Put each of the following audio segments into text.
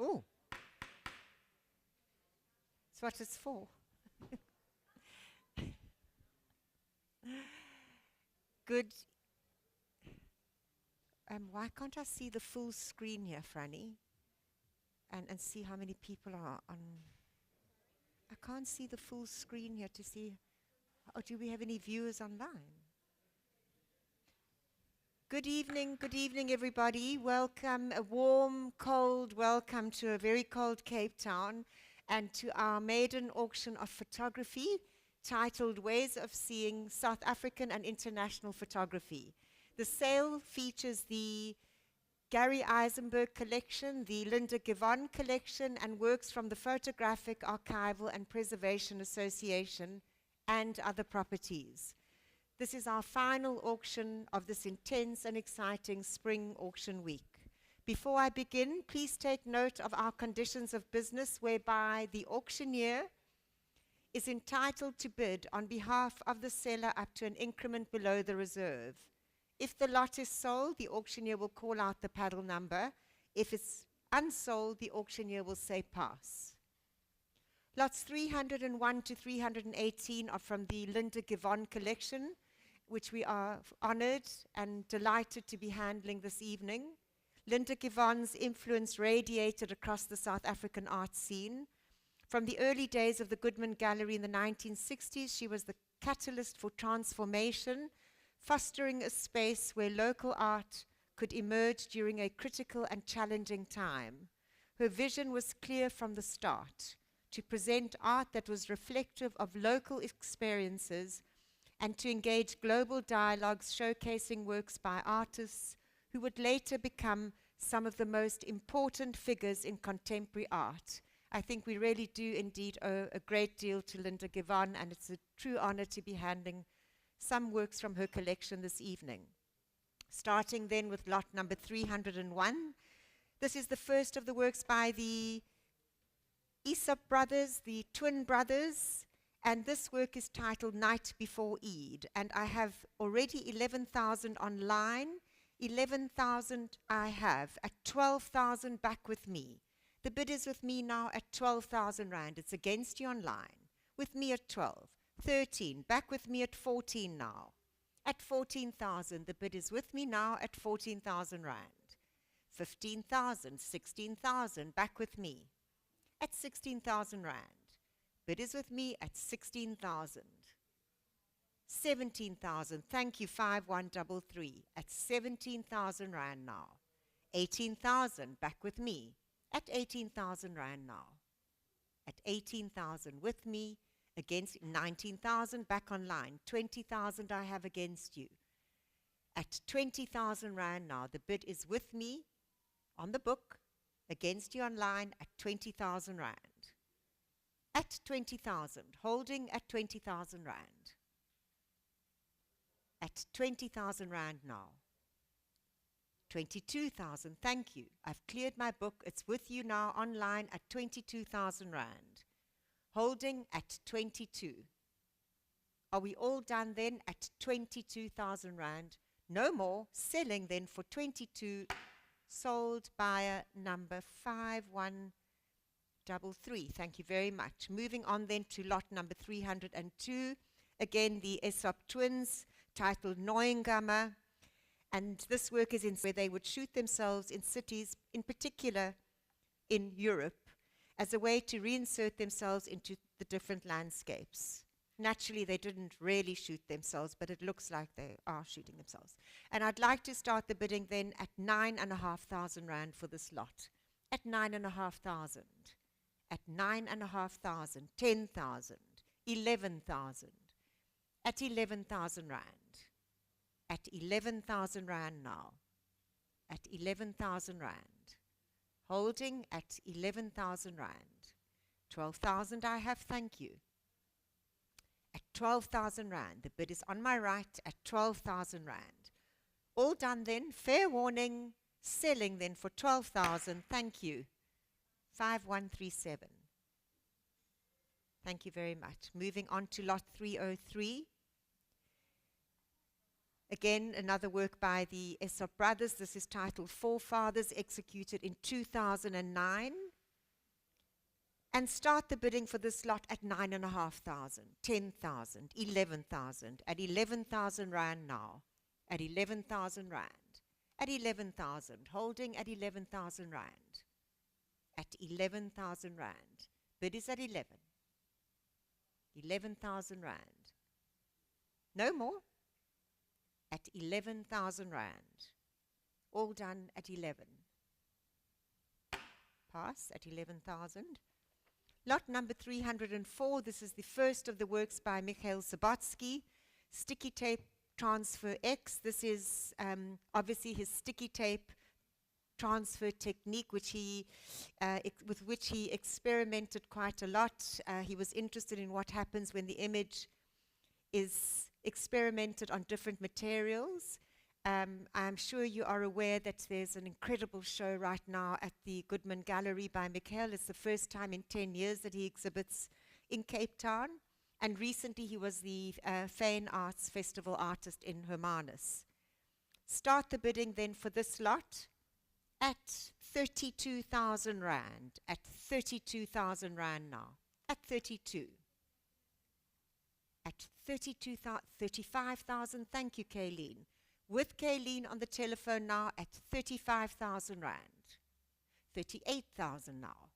Oh, that's what it's for. Good. Why can't I see the full screen here, Franny? And see how many people are on. I can't see the full screen here to see. Or do we have any viewers online? Good evening, everybody. Welcome, a warm, cold welcome to a very cold Cape Town and to our maiden auction of photography titled Ways of Seeing South African and International Photography. The sale features the Gary Eisenberg collection, the Linda Givon collection, and works from the Photographic Archival and Preservation Association and other properties. This is our final auction of this intense and exciting spring auction week. Before I begin, please take note of our conditions of business whereby the auctioneer is entitled to bid on behalf of the seller up to an increment below the reserve. If the lot is sold, the auctioneer will call out the paddle number. If it's unsold, the auctioneer will say pass. Lots 301 to 318 are from the Linda Givon collection, which we are honored and delighted to be handling this evening. Linda Givon's influence radiated across the South African art scene. From the early days of the Goodman Gallery in the 1960s, she was the catalyst for transformation, fostering a space where local art could emerge during a critical and challenging time. Her vision was clear from the start, to present art that was reflective of local experiences and to engage global dialogues showcasing works by artists who would later become some of the most important figures in contemporary art. I think we really do indeed owe a great deal to Linda Givon, and it's a true honor to be handing some works from her collection this evening. Starting then with lot number 301. This is the first of the works by the Aesop brothers, the twin brothers, and this work is titled Night Before Eid, and I have already 11,000 online, 11,000 I have, at 12,000 back with me. The bid is with me now at 12,000 rand. It's against you online. With me at 12. 13, back with me at 14 now. At 14,000, the bid is with me now at 14,000 rand. 15,000, 16,000, back with me at 16,000 rand. Bid is with me at 16,000. 17,000, thank you, 5133, at 17,000 rand now. 18,000, back with me at 18,000 rand now. At 18,000 with me, against 19,000 back online. 20,000 I have against you. At 20,000 rand now, the bid is with me on the book, against you online at 20,000 rand. At 20,000, holding at 20,000 rand. At 20,000 rand now. 22,000, thank you. I've cleared my book. It's with you now online at 22,000 rand. Holding at 22. Are we all done then at 22,000 rand? No more. Selling then for 22. Sold buyer number 5133. Thank you very much. Moving on then to lot number 302. Again, the Aesop twins, titled Neuengamme. And this work is in where they would shoot themselves in cities, in particular in Europe, as a way to reinsert themselves into the different landscapes. Naturally, they didn't really shoot themselves, but it looks like they are shooting themselves. And I'd like to start the bidding then at 9,500 rand for this lot. At 9,500. At 9,500. 10,000. 11,000. At 11,000 rand. At 11,000 rand now. At 11,000 rand. Holding at 11,000 rand. 12,000 I have, thank you. At 12,000 rand, the bid is on my right at 12,000 rand. All done then, fair warning, selling then for 12,000, thank you. 5137. Thank you very much. Moving on to lot 303. Again, another work by the Aesop brothers. This is titled Forefathers, executed in 2009. And start the bidding for this lot at 9,500, 10,000, 11,000, at 11,000 rand now, at 11,000 rand, at 11,000, holding at 11,000 rand, at 11,000 rand. Bid is at 11,000 rand. No more, at 11,000 rand. All done at 11. Pass at 11,000. Lot number 304, this is the first of the works by Mikhail Sabotsky, Sticky Tape Transfer X. This is obviously his sticky tape transfer technique, with which he experimented quite a lot. He was interested in what happens when the image is experimented on different materials. I'm sure you are aware that there's an incredible show right now at the Goodman Gallery by Mikhail. It's the first time in 10 years that he exhibits in Cape Town. And recently he was the Fane Arts Festival artist in Hermanus. Start the bidding then for this lot at 32,000 rand. At 32,000 rand now. At 32. At 35,000. Thank you, Kayleen. With Kayleen on the telephone now at 35,000 rand. 38,000 now.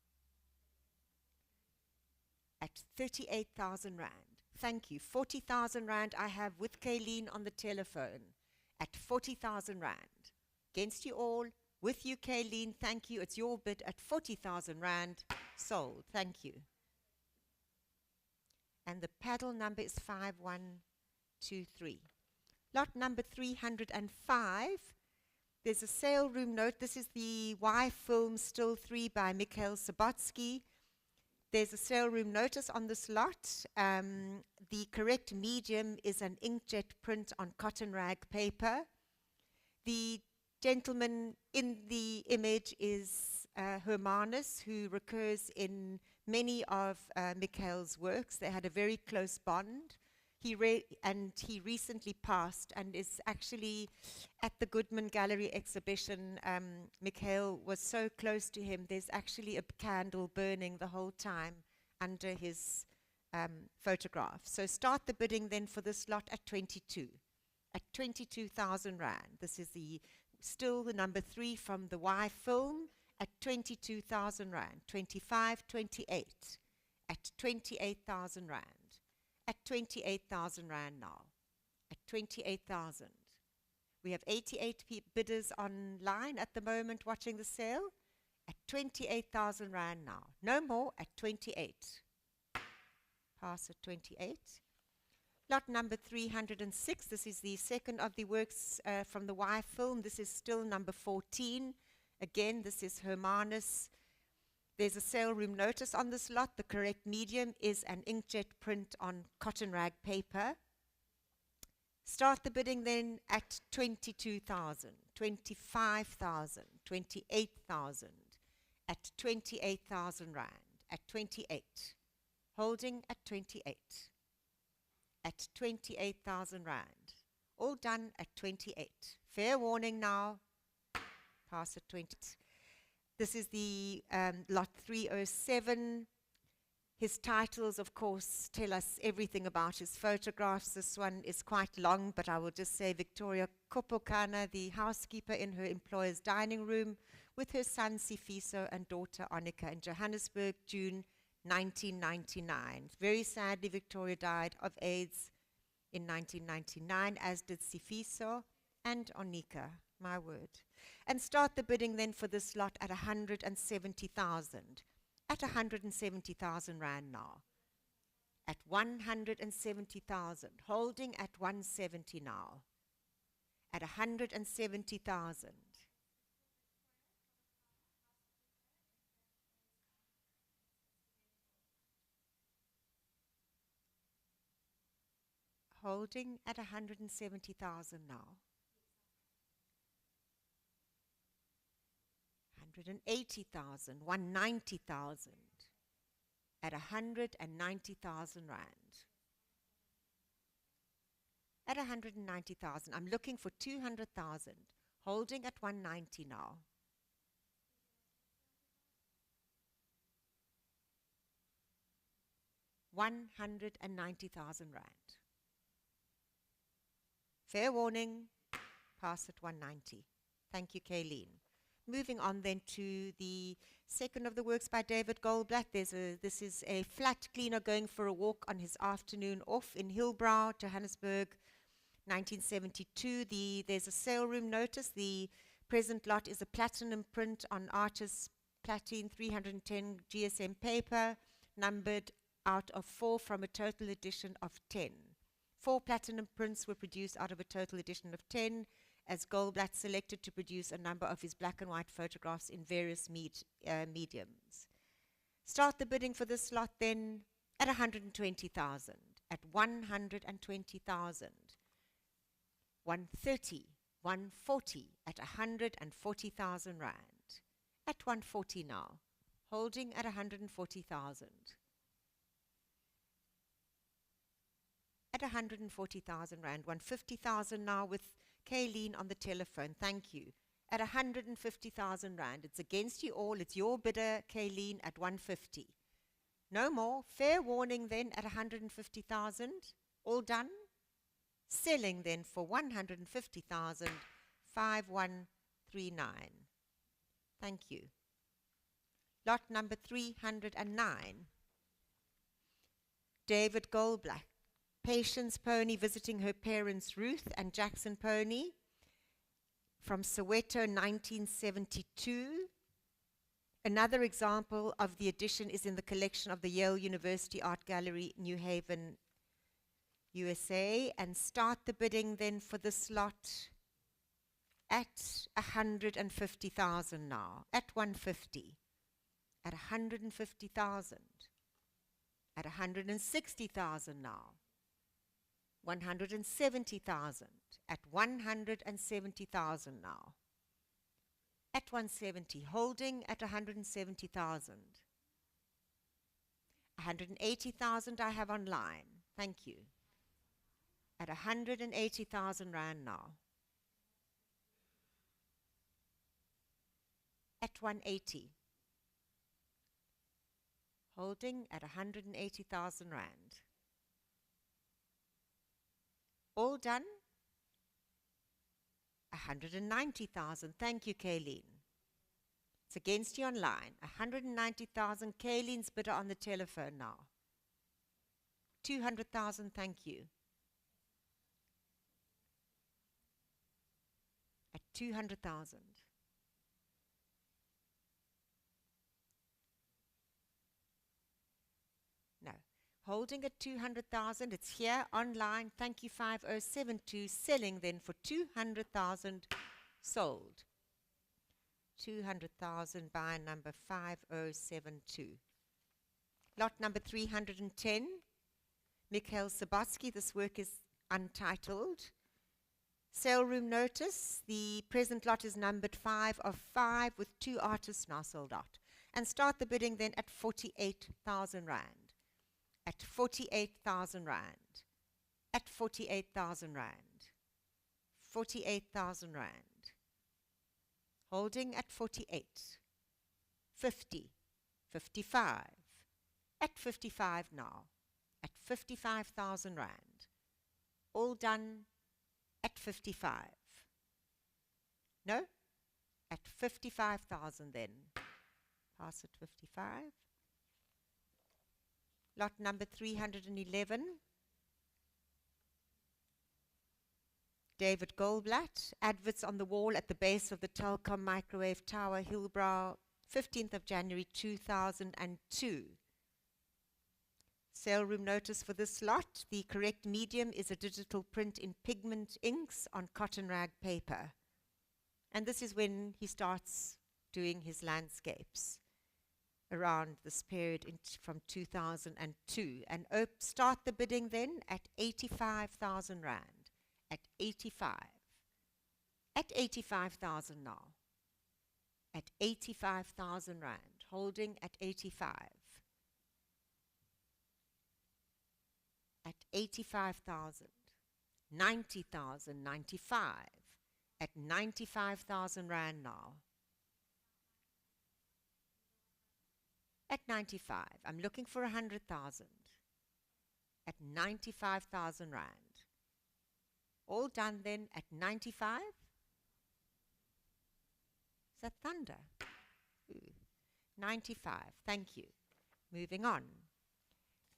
At 38,000 rand. Thank you. 40,000 rand I have with Kayleen on the telephone at 40,000 rand. Against you all, with you, Kayleen. Thank you. It's your bid at 40,000 rand. Sold. Thank you. And the paddle number is 5123. Lot number 305, there's a sale room note. This is the Y Film Still 3 by Mikhail Sabotsky. There's a sale room notice on this lot. The correct medium is an inkjet print on cotton rag paper. The gentleman in the image is Hermanus, who recurs in many of Mikhail's works. They had a very close bond. He recently passed and is actually at the Goodman Gallery exhibition. Mikhail was so close to him, there's actually a candle burning the whole time under his photograph. So start the bidding then for this lot at 22. At 22,000 rand. This is still the number 3 from the Y Film at 22,000 rand. 25, 28. At 28,000 rand. At 28,000 rand now. At 28,000. We have 88 bidders online at the moment watching the sale. At 28,000 rand now. No more at 28. Pass at 28. Lot number 306. This is the second of the works from the Y Film. This is still number 14. Again, this is Hermanus. There's a sale room notice on this lot. The correct medium is an inkjet print on cotton rag paper. Start the bidding then at 22,000, 25,000, 28,000, at 28,000 rand, at 28. Holding at 28. At 28,000 rand. All done at 28. Fair warning now. Pass at 20. This is the lot 307. His titles, of course, tell us everything about his photographs. This one is quite long, but I will just say Victoria Kopokana, the housekeeper in her employer's dining room, with her son Sifiso and daughter Annika in Johannesburg, June 1999. Very sadly, Victoria died of AIDS in 1999, as did Sifiso and Onika, my word. And start the bidding then for this lot at 170,000. At 170,000 rand now. At 170,000. Holding at 170 now. At 170,000. Holding at 170,000 now. 180,000, 190,000, at 190,000 rand. At 190,000, I'm looking for 200,000, holding at 190 now. 190,000 rand. Fair warning, pass at 190. Thank you, Kayleen. Moving on then to the second of the works by David Goldblatt. This is a flat cleaner going for a walk on his afternoon off in Hillbrow, Johannesburg, 1972. There's a sale room notice. The present lot is a platinum print on Artis Platine 310 GSM paper, numbered out of 4 from a total edition of 10. 4 platinum prints were produced out of a total edition of 10, as Goldblatt selected to produce a number of his black and white photographs in various mediums. Start the bidding for this lot then at 120,000, at 120,000, 130, 140, at 140,000 rand, at 140 now, holding at 140,000. At 140,000 rand, 150,000 now with Kayleen on the telephone. Thank you. At 150,000 rand. It's against you all. It's your bidder, Kayleen, at 150. No more. Fair warning then at 150,000. All done. Selling then for 150,000, 5139. Thank you. Lot number 309. David Goldblatt. Patience Pony visiting her parents Ruth and Jackson Pony from Soweto, 1972. Another example of the edition is in the collection of the Yale University Art Gallery, New Haven, USA. And start the bidding then for this lot at 150,000 now, at 150, at 150,000, at 160,000 now. 170,000, at 170,000 now. At 170, holding at 170,000. 180,000 I have online. Thank you. At 180,000 rand now. At 180. Holding at 180,000 rand. All done? 190,000. Thank you, Kayleen. It's against you online. 190,000. Kayleen's bidder on the telephone now. 200,000. Thank you. At 200,000. No. Holding at 200,000, it's here online. Thank you, 5072. Selling then for 200,000, sold. 200,000 by number 5072. Lot number 310. Mikhail Sabatsky. This work is untitled. Sale room notice. The present lot is numbered 5 of 5 with 2 artists now sold out. And start the bidding then at 48,000 rand. At 48,000 rand. At 48,000 rand. 48,000 rand. Holding at 48. 50. 55. At 55 now. At 55,000 rand. All done at 55. No? At 55,000 then. Pass at 55. Lot number 311. David Goldblatt. Adverts on the wall at the base of the Telkom Microwave Tower, Hillbrow, 15th of January 2002. Sale room notice for this lot. The correct medium is a digital print in pigment inks on cotton rag paper. And this is when he starts doing his landscapes around this period from 2002. And start the bidding then at 85,000 rand. At 85. At 85,000 now. At 85,000 rand. Holding at 85. At 85,000. 90,000. 95. At 95,000 rand now. At 95. I'm looking for 100,000. at 95,000 Rand. All done then at 95. Is that thunder? Ooh. 95, thank you. Moving on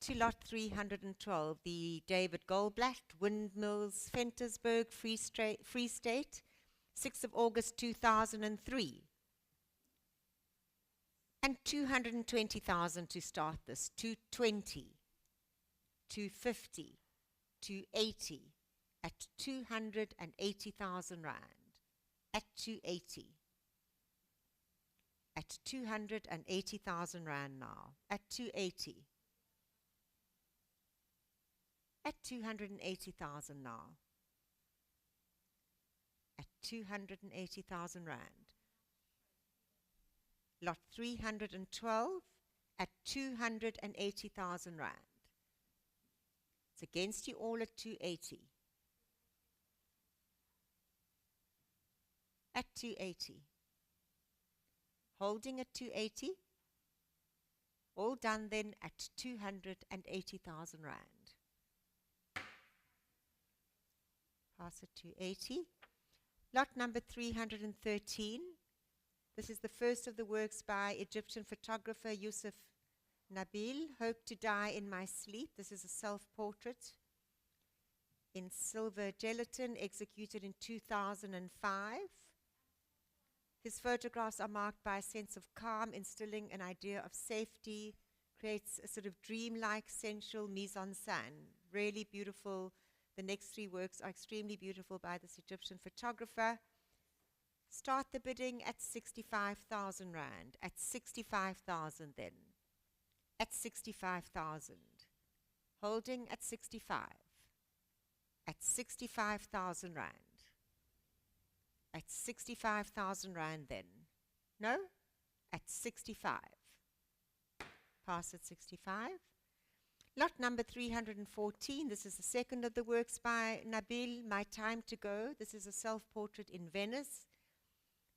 to lot 312, the David Goldblatt, Windmills, Ventersburg, Free State, 6th of August 2003. And 220,000 to start this, 220, 250, 280, at 280,000 Rand, at 280. At 280,000 Rand now, at 280. At 280,000 now, at 280,000 Rand. Lot 312 at 280,000 Rand. It's against you all at 280. At 280. Holding at 280. All done then at 280,000 Rand. Pass at 280. Lot number 313. This is the first of the works by Egyptian photographer Yusuf Nabil, Hope to Die in My Sleep. This is a self-portrait in silver gelatin, executed in 2005. His photographs are marked by a sense of calm, instilling an idea of safety, creates a sort of dreamlike, sensual mise-en-scène. Really beautiful. The next three works are extremely beautiful by this Egyptian photographer. Start the bidding at 65,000 Rand. At 65,000 then. At 65,000. Holding at 65. At 65,000 Rand. At 65,000 Rand then. No? At 65. Pass at 65. Lot number 314. This is the second of the works by Nabil, My Time to Go. This is a self-portrait in Venice.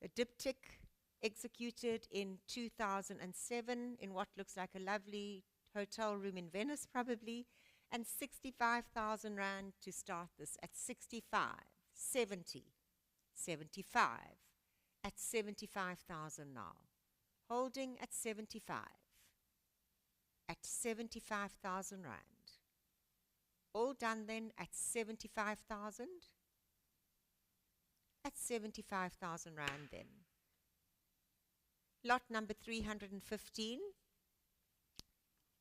A diptych executed in 2007 in what looks like a lovely hotel room in Venice, probably. And 65,000 Rand to start this at 65, 70, 75, at 75,000 now. Holding at 75, at 75,000 Rand. All done then at 75,000. At 75,000 Rand then. Lot number 315,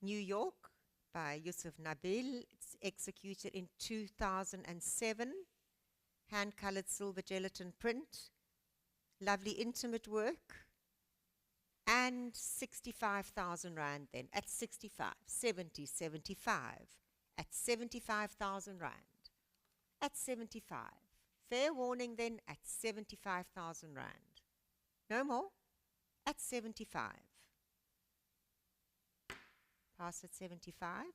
New York, by Yusuf Nabil. It's executed in 2007. Hand-colored silver gelatin print. Lovely intimate work. And 65,000 Rand then. At 65, 70, 75. At 75,000 Rand. At 75. Fair warning then at 75,000 Rand. No more. At 75. Pass at 75.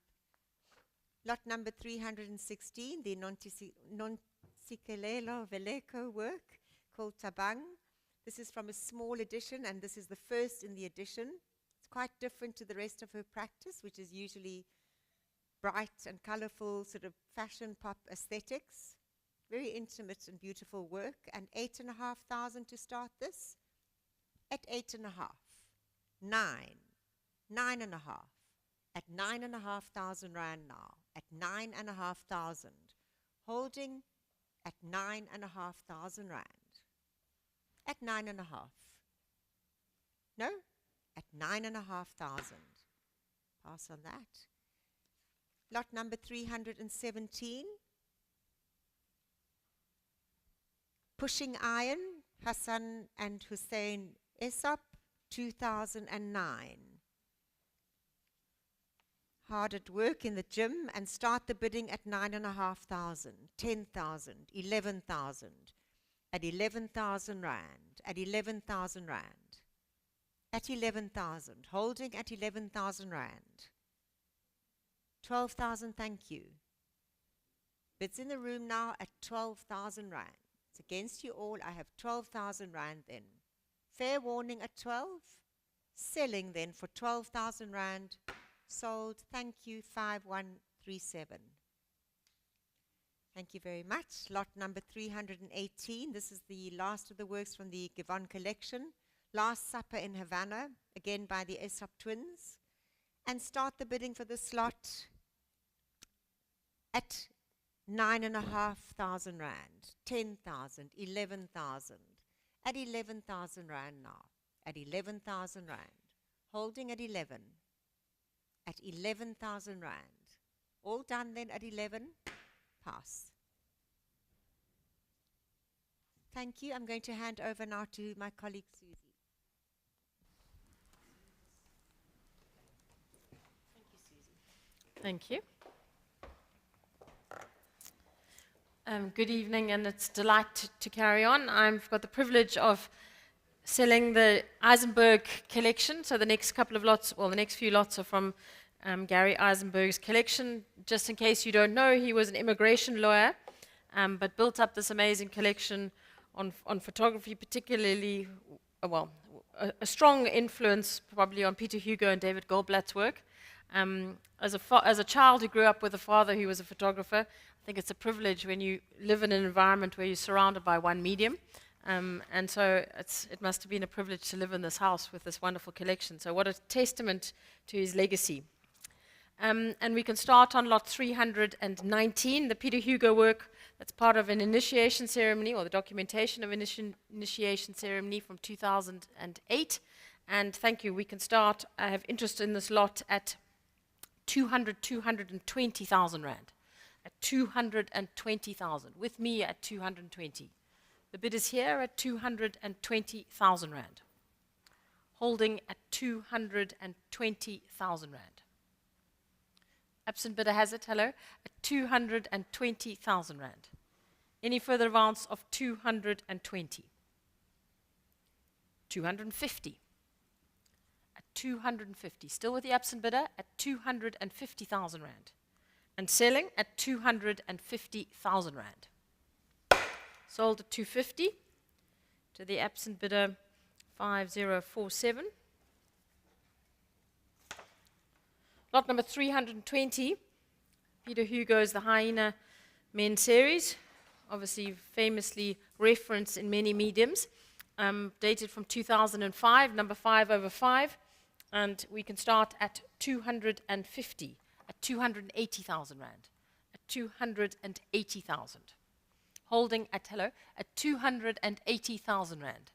Lot number 316, the Nontsikelelo Veleko work called Tabang. This is from a small edition, and this is the first in the edition. It's quite different to the rest of her practice, which is usually bright and colorful, sort of fashion pop aesthetics. Very intimate and beautiful work, and 8,500 to start this. At 8.5, 9, 9.5, at 9,500 Rand now, at 9,500, holding at 9,500 Rand. At 9.5. No? At 9,500. Pass on that. Lot number 317. Pushing Iron, Hassan and Hussein Esop, 2009. Hard at work in the gym, and start the bidding at 9,500, 10,000, 11,000, at 11,000 Rand, at 11,000 Rand, at 11,000, holding at 11,000 Rand. 12,000, thank you. Bids in the room now at 12,000 Rand. It's against you all. I have 12,000 Rand then. Fair warning at 12. Selling then for 12,000 Rand. Sold. Thank you. 513. 37. Thank you very much. Lot number 318. This is the last of the works from the Givon collection. Last Supper in Havana, again by the Aesop twins. And start the bidding for this lot at 9,500 rand, 10,000, 11,000. At 11,000 rand now. At 11,000 rand. Holding at 11. At 11,000 rand. All done then at 11. Pass. Thank you. I'm going to hand over now to my colleague Susie. Thank you. Good evening, and it's a delight to carry on. I've got the privilege of selling the Eisenberg collection. So the next couple of lots, well, the next few lots are from Gary Eisenberg's collection. Just in case you don't know, he was an immigration lawyer, but built up this amazing collection on photography, particularly, a strong influence probably on Peter Hugo and David Goldblatt's work. As a child who grew up with a father who was a photographer, I think it's a privilege when you live in an environment where you're surrounded by one medium. And so it must have been a privilege to live in this house with this wonderful collection. So what a testament to his legacy. And we can start on lot 319, the Peter Hugo work that's part of an initiation ceremony, or the documentation of an initiation ceremony from 2008. And thank you, we can start. I have interest in this lot at 220,000 rand. At 220,000, with me at 220. The bid is here at 220,000 rand. Holding at 220,000 rand. Absent bidder has it, hello, at 220,000 rand. Any further advance of 220? 250. At 250, still with the absent bidder at 250,000 rand. And selling at 250,000 rand. Sold at 250 to the absent bidder 5047. Lot number 320, Peter Hugo's The Hyena Men series, obviously famously referenced in many mediums, dated from 2005, number 5/5, and we can start at 250. At 280,000 rand, at 280,000. Holding at, hello, at 280,000 rand.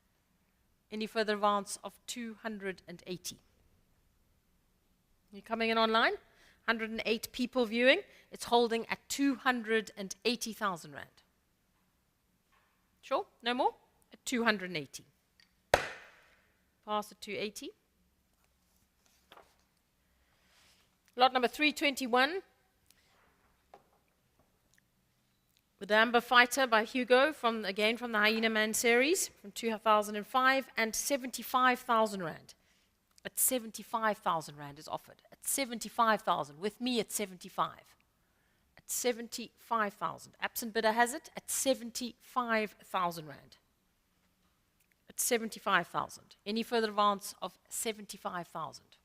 Any further advance of 280? You coming in online? 108 people viewing. It's holding at 280,000 rand. Sure? No more? At 280. Pass at 280. Lot number 321, The Amber Fighter by Hugo, again from the Hyena Man series, from 2005, and 75,000 rand. At 75,000 rand is offered. At 75,000, with me at 75. At 75,000. Absent bidder has it at 75,000 rand. At 75,000. Any further advance of 75,000?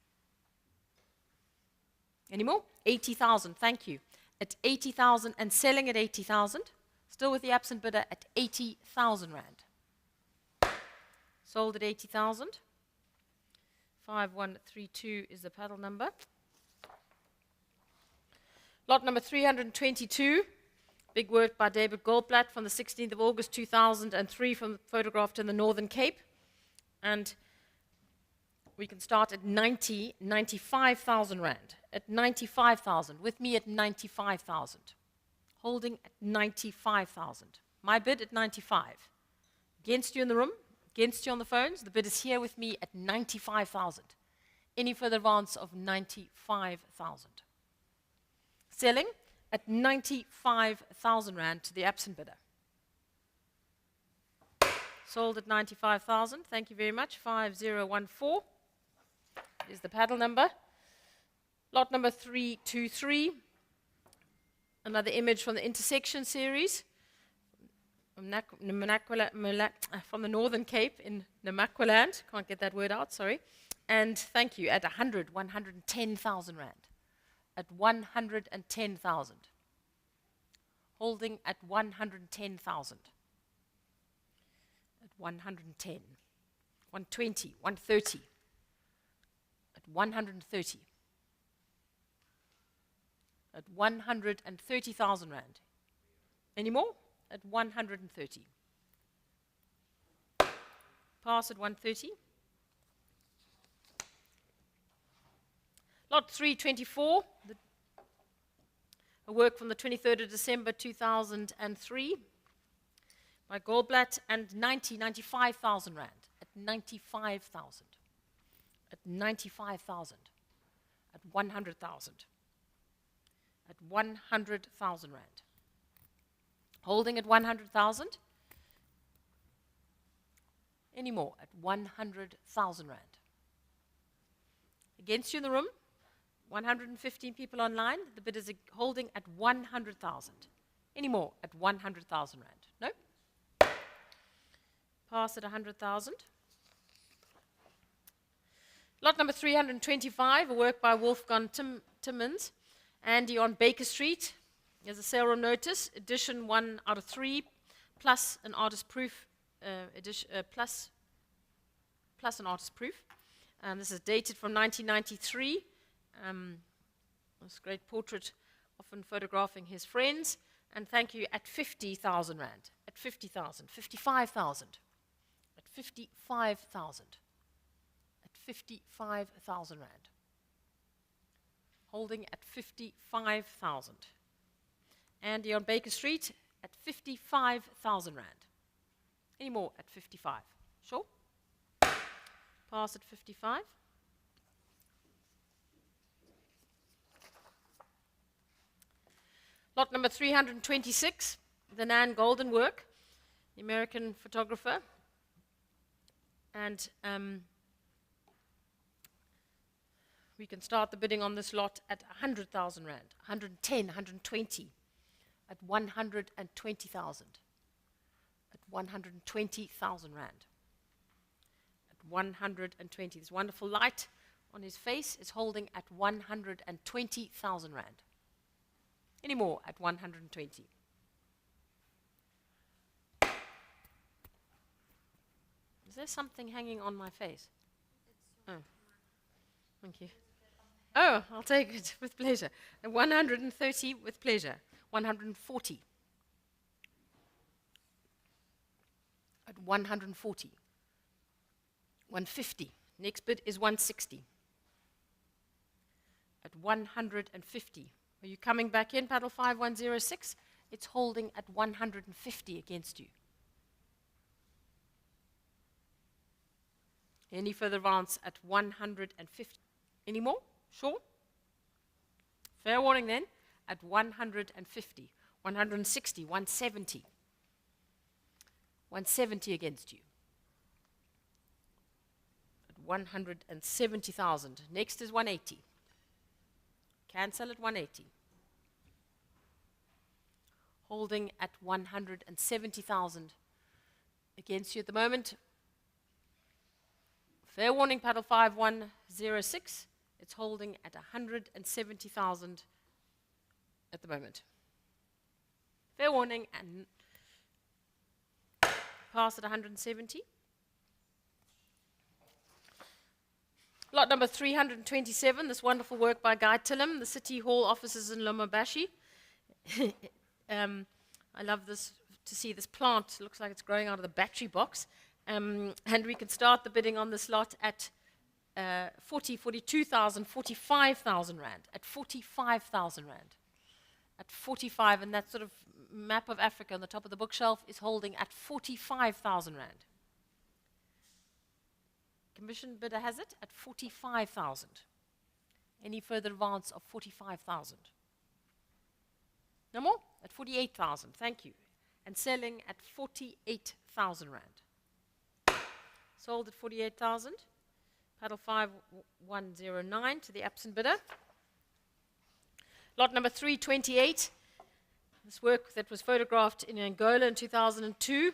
Any more? 80,000, thank you. At 80,000 and selling at 80,000. Still with the absent bidder at 80,000 rand. Sold at 80,000. 5132 is the paddle number. Lot number 322. Big work by David Goldblatt from the 16th of August 2003, photographed in the Northern Cape. And we can start at 95,000 rand. At 95,000, with me at 95,000. Holding at 95,000. My bid at 95. Against you in the room, against you on the phones, the bid is here with me at 95,000. Any further advance of 95,000. Selling at 95,000 rand to the absent bidder. Sold at 95,000. Thank you very much. 5014 is the paddle number. Lot number 323. Another image from the Intersection series. From the Northern Cape in Namaqualand. Can't get that word out, sorry. And thank you, at 110,000 rand. at 110,000. Holding at 110,000. At 110. 120, 130. At 130. At 130,000 rand. Any more? At 130. Pass at 130. Lot 324, a work from the 23rd of December 2003 by Goldblatt, and 95,000 rand. At 95,000. At 95,000. At 100,000. At 100,000 rand. Holding at 100,000. Any more? At 100,000 rand. Against you in the room, 115 people online. The bid is holding at 100,000. Any more? At 100,000 rand. No? Pass at 100,000. Lot number 325, a work by Wolfgang Timmins. Andy on Baker Street. There's a sale room notice, edition 1 out of 3, plus an artist proof, plus an artist proof. This is dated from 1993. This great portrait, often photographing his friends. And thank you, at 50,000 rand. At 50,000, 55,000. At 55,000. At 55,000 rand. Holding at 55,000. Andy on Baker Street at 55,000 rand. Any more at 55? Sure? Pass at 55. Lot number 326, the Nan Golden work, the American photographer. And we can start the bidding on this lot at 100,000 rand, 110, 120, at 120,000, at 120,000 rand, at 120. This wonderful light on his face is holding at 120,000 rand. Any more at 120? Is there something hanging on my face? Oh, thank you. Oh, I'll take it with pleasure. At 130 with pleasure. 140. At 140. 150. Next bid is 160. At 150. Are you coming back in, paddle 5106? It's holding at 150 against you. Any further advance at 150? Any more? Sure? Fair warning then, at 150. 160, 170. 170 against you. At 170,000. Next is 180. Cancel at 180. Holding at 170,000 against you at the moment. Fair warning, paddle 5106. It's holding at 170,000 at the moment. Fair warning, and pass at 170. Lot number 327, this wonderful work by Guy Tillam, the City Hall offices in Lommabashi. I love this, to see this plant. It looks like it's growing out of the battery box. And we can start the bidding on this lot at 40, 42,000, 45,000 rand. At 45,000 rand. At 45, and that sort of map of Africa on the top of the bookshelf is holding at 45,000 rand. Commission bidder has it at 45,000. Any further advance of 45,000? No more? At 48,000, thank you. And selling at 48,000 rand. Sold at 48,000. Paddle 5109 to the absent bidder. Lot number 328. This work that was photographed in Angola in 2002.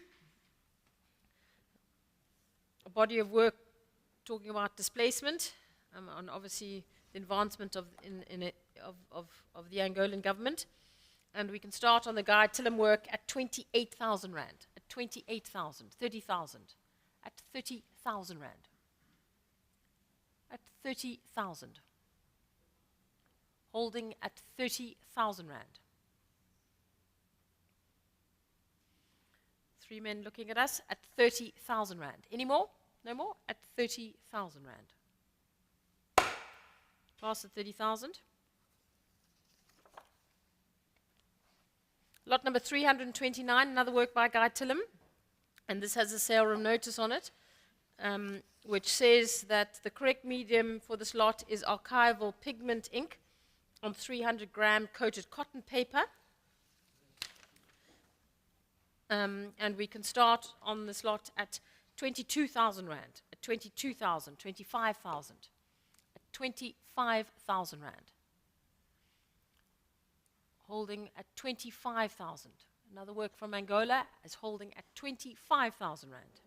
A body of work talking about displacement, on obviously the advancement of, of the Angolan government. And we can start on the Guy Tillam work at 28,000 rand, at 28,000, 30,000, at 30,000 rand, at 30,000, holding at 30,000 rand. Three men looking at us at 30,000 rand. Any more? No more? At 30,000 rand. Pass at 30,000. Lot number 329, another work by Guy Tillam. And this has a sale room notice on it, which says that the correct medium for this lot is archival pigment ink on 300-gram coated cotton paper. And we can start on this lot at 22,000 rand, at 22,000, 25,000, at 25,000 rand. Holding at 25,000. Another work from Angola is holding at 25,000 rand.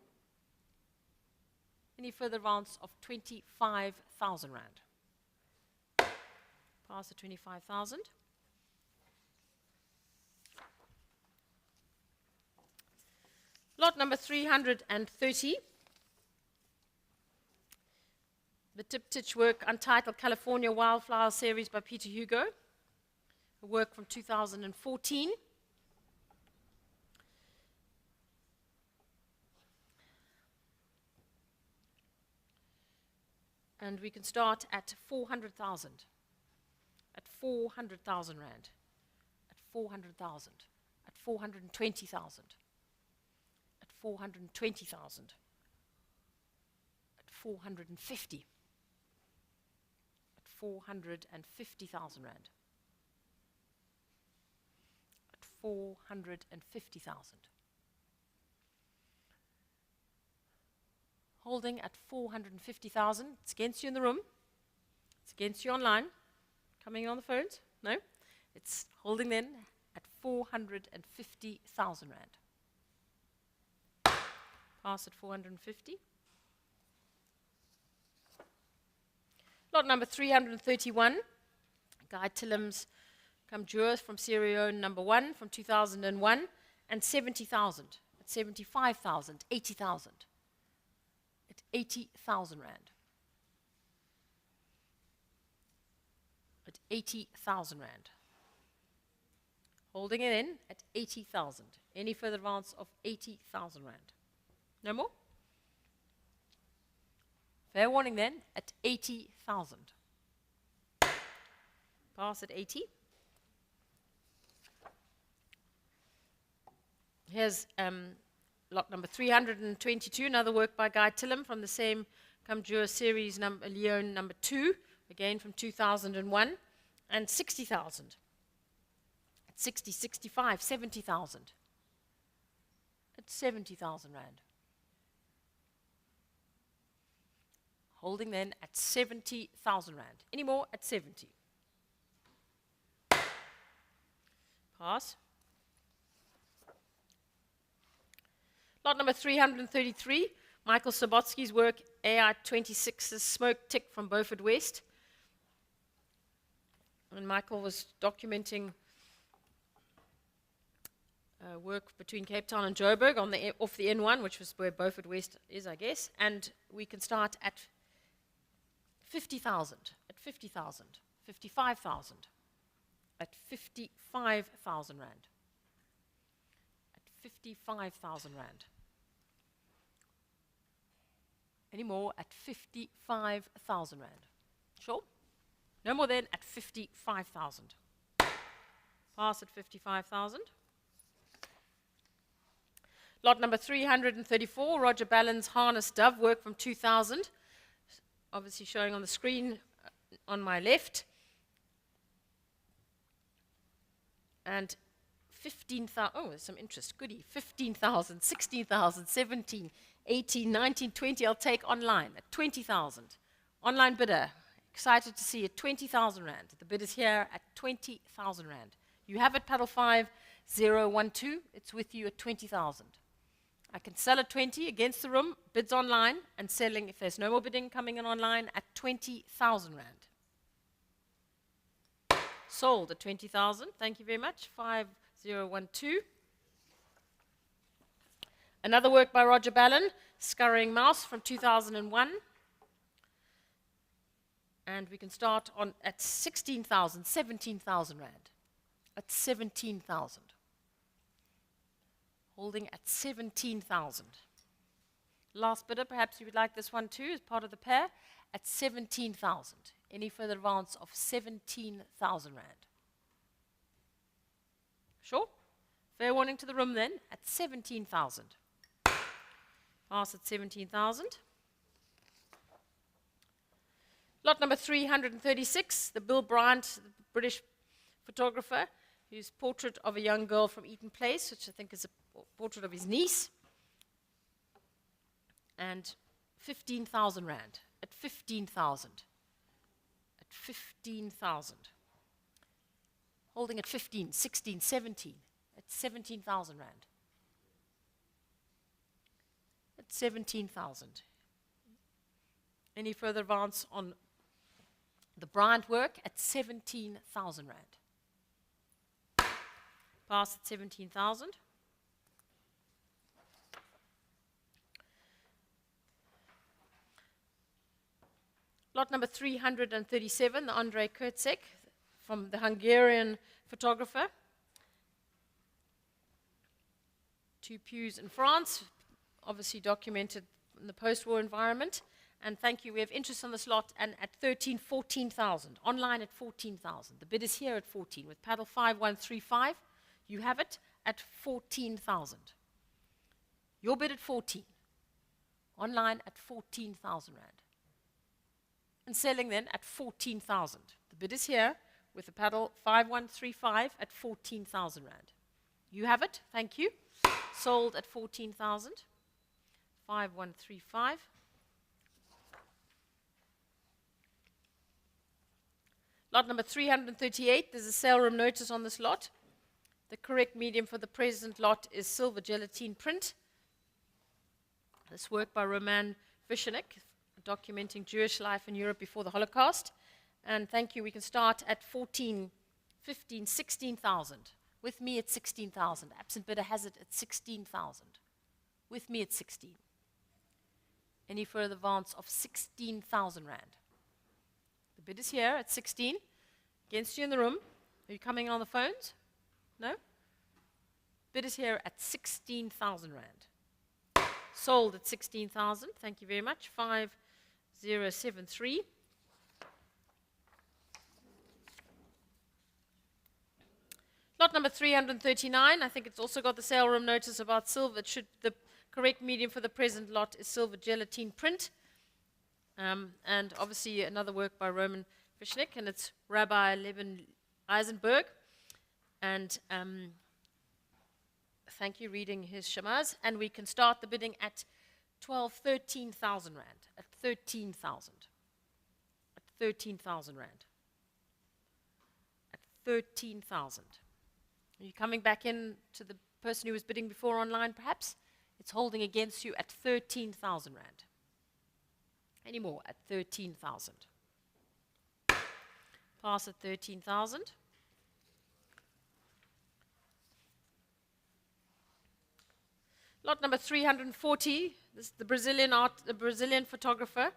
Any further advance of 25,000 rand? Pass at 25,000. Lot number 330. The Tiptich work, Untitled California Wildflower Series by Peter Hugo. A work from 2014. And we can start at 400,000. At 400,000 rand. At 400,000. At 420,000. At 420,000. At 450. At 450,000 rand. At 450,000. Holding at 450,000. It's against you in the room. It's against you online. Coming on the phones? No. It's holding then at 450,000 rand. Pass at 450. Lot number 331. Guy Tillam's Kamjur from Sierra Leone number 1 from 2001. And 70,000. At 75,000. 80,000. At 80,000 rand. At 80,000 rand. Holding it in at 80,000. Any further advance of 80,000 rand? No more? Fair warning then at 80,000. Pass at 80. Here's lot number 322, another work by Guy Tillam from the same Kamjur series, Leone number 2, again from 2001, and 60,000. At 60, 65, 70,000. At 70,000 rand. Holding then at 70,000 rand. Any more at 70? Pass. Lot number 333, Michael Sobotsky's work, AI-26's Smoke Tick from Beaufort West. And Michael was documenting work between Cape Town and Joburg on off the N1, which was where Beaufort West is, I guess. And we can start at 50,000, at 50,000, 55,000, at 55,000 rand, at 55,000 rand. Any more at 55,000 rand? Sure? No more then at 55,000. Pass at 55,000. Lot number 334, Roger Ballin's Harness Dove, work from 2000. Obviously showing on the screen on my left. And 15,000, oh, there's some interest, goody. 15,000, 16,000, 17, 18, 19, 20, I'll take online at 20,000. Online bidder, excited to see it, 20,000 rand. The bid is here at 20,000 rand. You have it, paddle 5012, it's with you at 20,000. I can sell at 20 against the room, bids online, and selling, if there's no more bidding coming in online, at 20,000 rand. Sold at 20,000. Thank you very much. 5012. Another work by Roger Ballon, Scurrying Mouse from 2001. And we can start on at 16,000, 17,000 rand. At 17,000. Holding at 17,000. Last bidder, perhaps you would like this one too, as part of the pair, at 17,000. Any further advance of 17,000 rand? Sure? Fair warning to the room then, at 17,000. Pass at 17,000. Lot number 336, the Bill Bryant, the British photographer, whose portrait of a young girl from Eaton Place, which I think is a portrait of his niece. And 15,000 rand, at 15,000. At 15,000. Holding at 15, 16, 17, at 17,000 rand. At 17,000. Any further advance on the Bryant work at 17,000 rand? Pass at 17,000. Lot number 337, the Andrei Kurtzek, from the Hungarian photographer. 2 pews in France, obviously documented in the post-war environment. And thank you, we have interest on this lot, and at 14,000, online at 14,000. The bid is here at 14, with paddle 5135. You have it at 14,000. Your bid at 14, online at 14,000 rand. And selling then at 14,000. The bid is here with the paddle 5135 at 14,000 rand. You have it, thank you. Sold at 14,000. 5135. Lot number 338, there's a sale room notice on this lot. The correct medium for the present lot is silver gelatine print. This work by Roman Vishenik, documenting Jewish life in Europe before the Holocaust. And thank you, we can start at 14, 15, 16,000. With me at 16,000. Absent bidder has it at 16,000. With me at 16. Any further advance of 16,000 rand? The bid is here at 16. Against you in the room. Are you coming on the phones? No? Bid is here at 16,000 rand. Sold at 16,000. Thank you very much. 5073. Lot number 339. I think it's also got the sale room notice about silver. It should, the correct medium for the present lot is silver gelatine print. And obviously another work by Roman Vishenik, and it's Rabbi Levin Eisenberg. And thank you, reading his Shamaz. And we can start the bidding at 13,000 rand. At 13,000. At 13,000 rand. At 13,000. Are you coming back in to the person who was bidding before online, perhaps? It's holding against you at 13,000 rand. Any more at 13,000. Pass at 13,000. Lot number 340. This is the Brazilian photographer,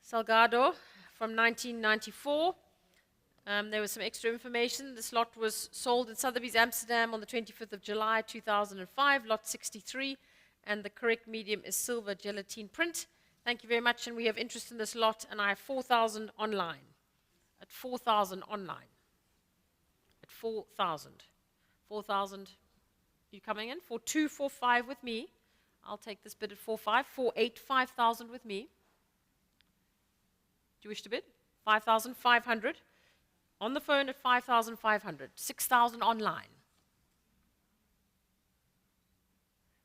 Salgado, from 1994. There was some extra information. This lot was sold in Sotheby's, Amsterdam on the 25th of July, 2005, lot 63, and the correct medium is silver gelatine print. Thank you very much, and we have interest in this lot, and I have 4,000 online. At 4,000 online. At 4,000. 4,000. You coming in? 4,245 with me. I'll take this bid at 4,500. 4,800. 5,000 with me. Do you wish to bid? 5,500. On the phone at 5,500. 6,000 online.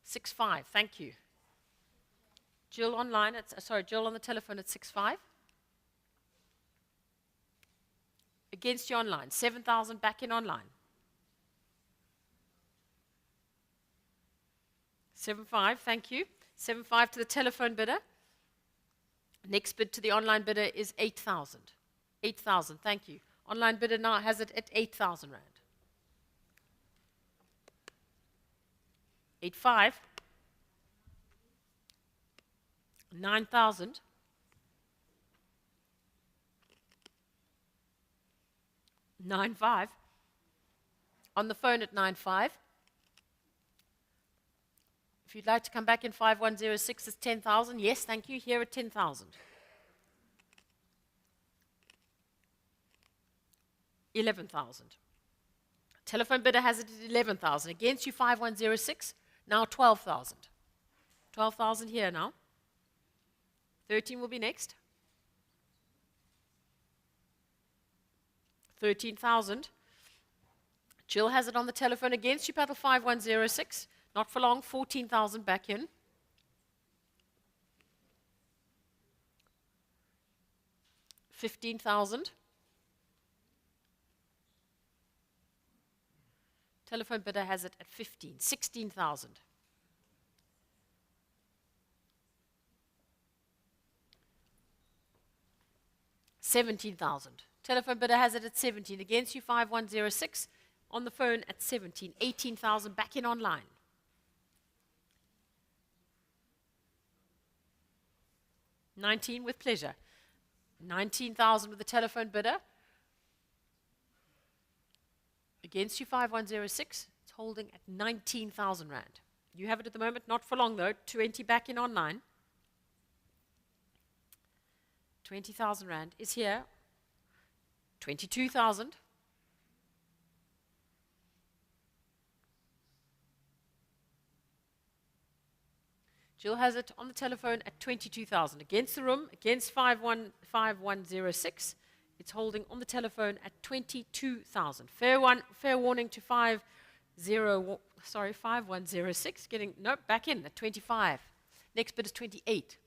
6,500. Thank you. Jill online, Jill on the telephone at 6,500. Against you online, 7,000 back in online. 7,500, thank you. 7,500 to the telephone bidder. Next bid to the online bidder is 8,000. 8,000, thank you. Online bidder now has it at 8,000 rand. 8,500. 9,000. 9,500. On the phone at 9,500. If you'd like to come back in 5106, it's 10,000. Yes, thank you. Here at 10,000. 11,000. Telephone bidder has it at 11,000. Against you 5106, now 12,000. 12,000 here now. 13 will be next. 13,000. Jill has it on the telephone against you, paddle 5106. Not for long, 14,000 back in. 15,000. Telephone bidder has it at 15. 16,000. 17,000. Telephone bidder has it at 17. Against you 5106. On the phone at 17. 18,000 back in online. 19 with pleasure. 19,000 with the telephone bidder. Against you 5106. It's holding at 19,000 rand. You have it at the moment, not for long though. 20 back in online. 20,000 rand is here. 22,000. Jill has it on the telephone at 22,000. Against the room, against 5106. It's holding on the telephone at 22,000. Fair warning to 5106. Getting, nope, back in at 25. Next bid is 28.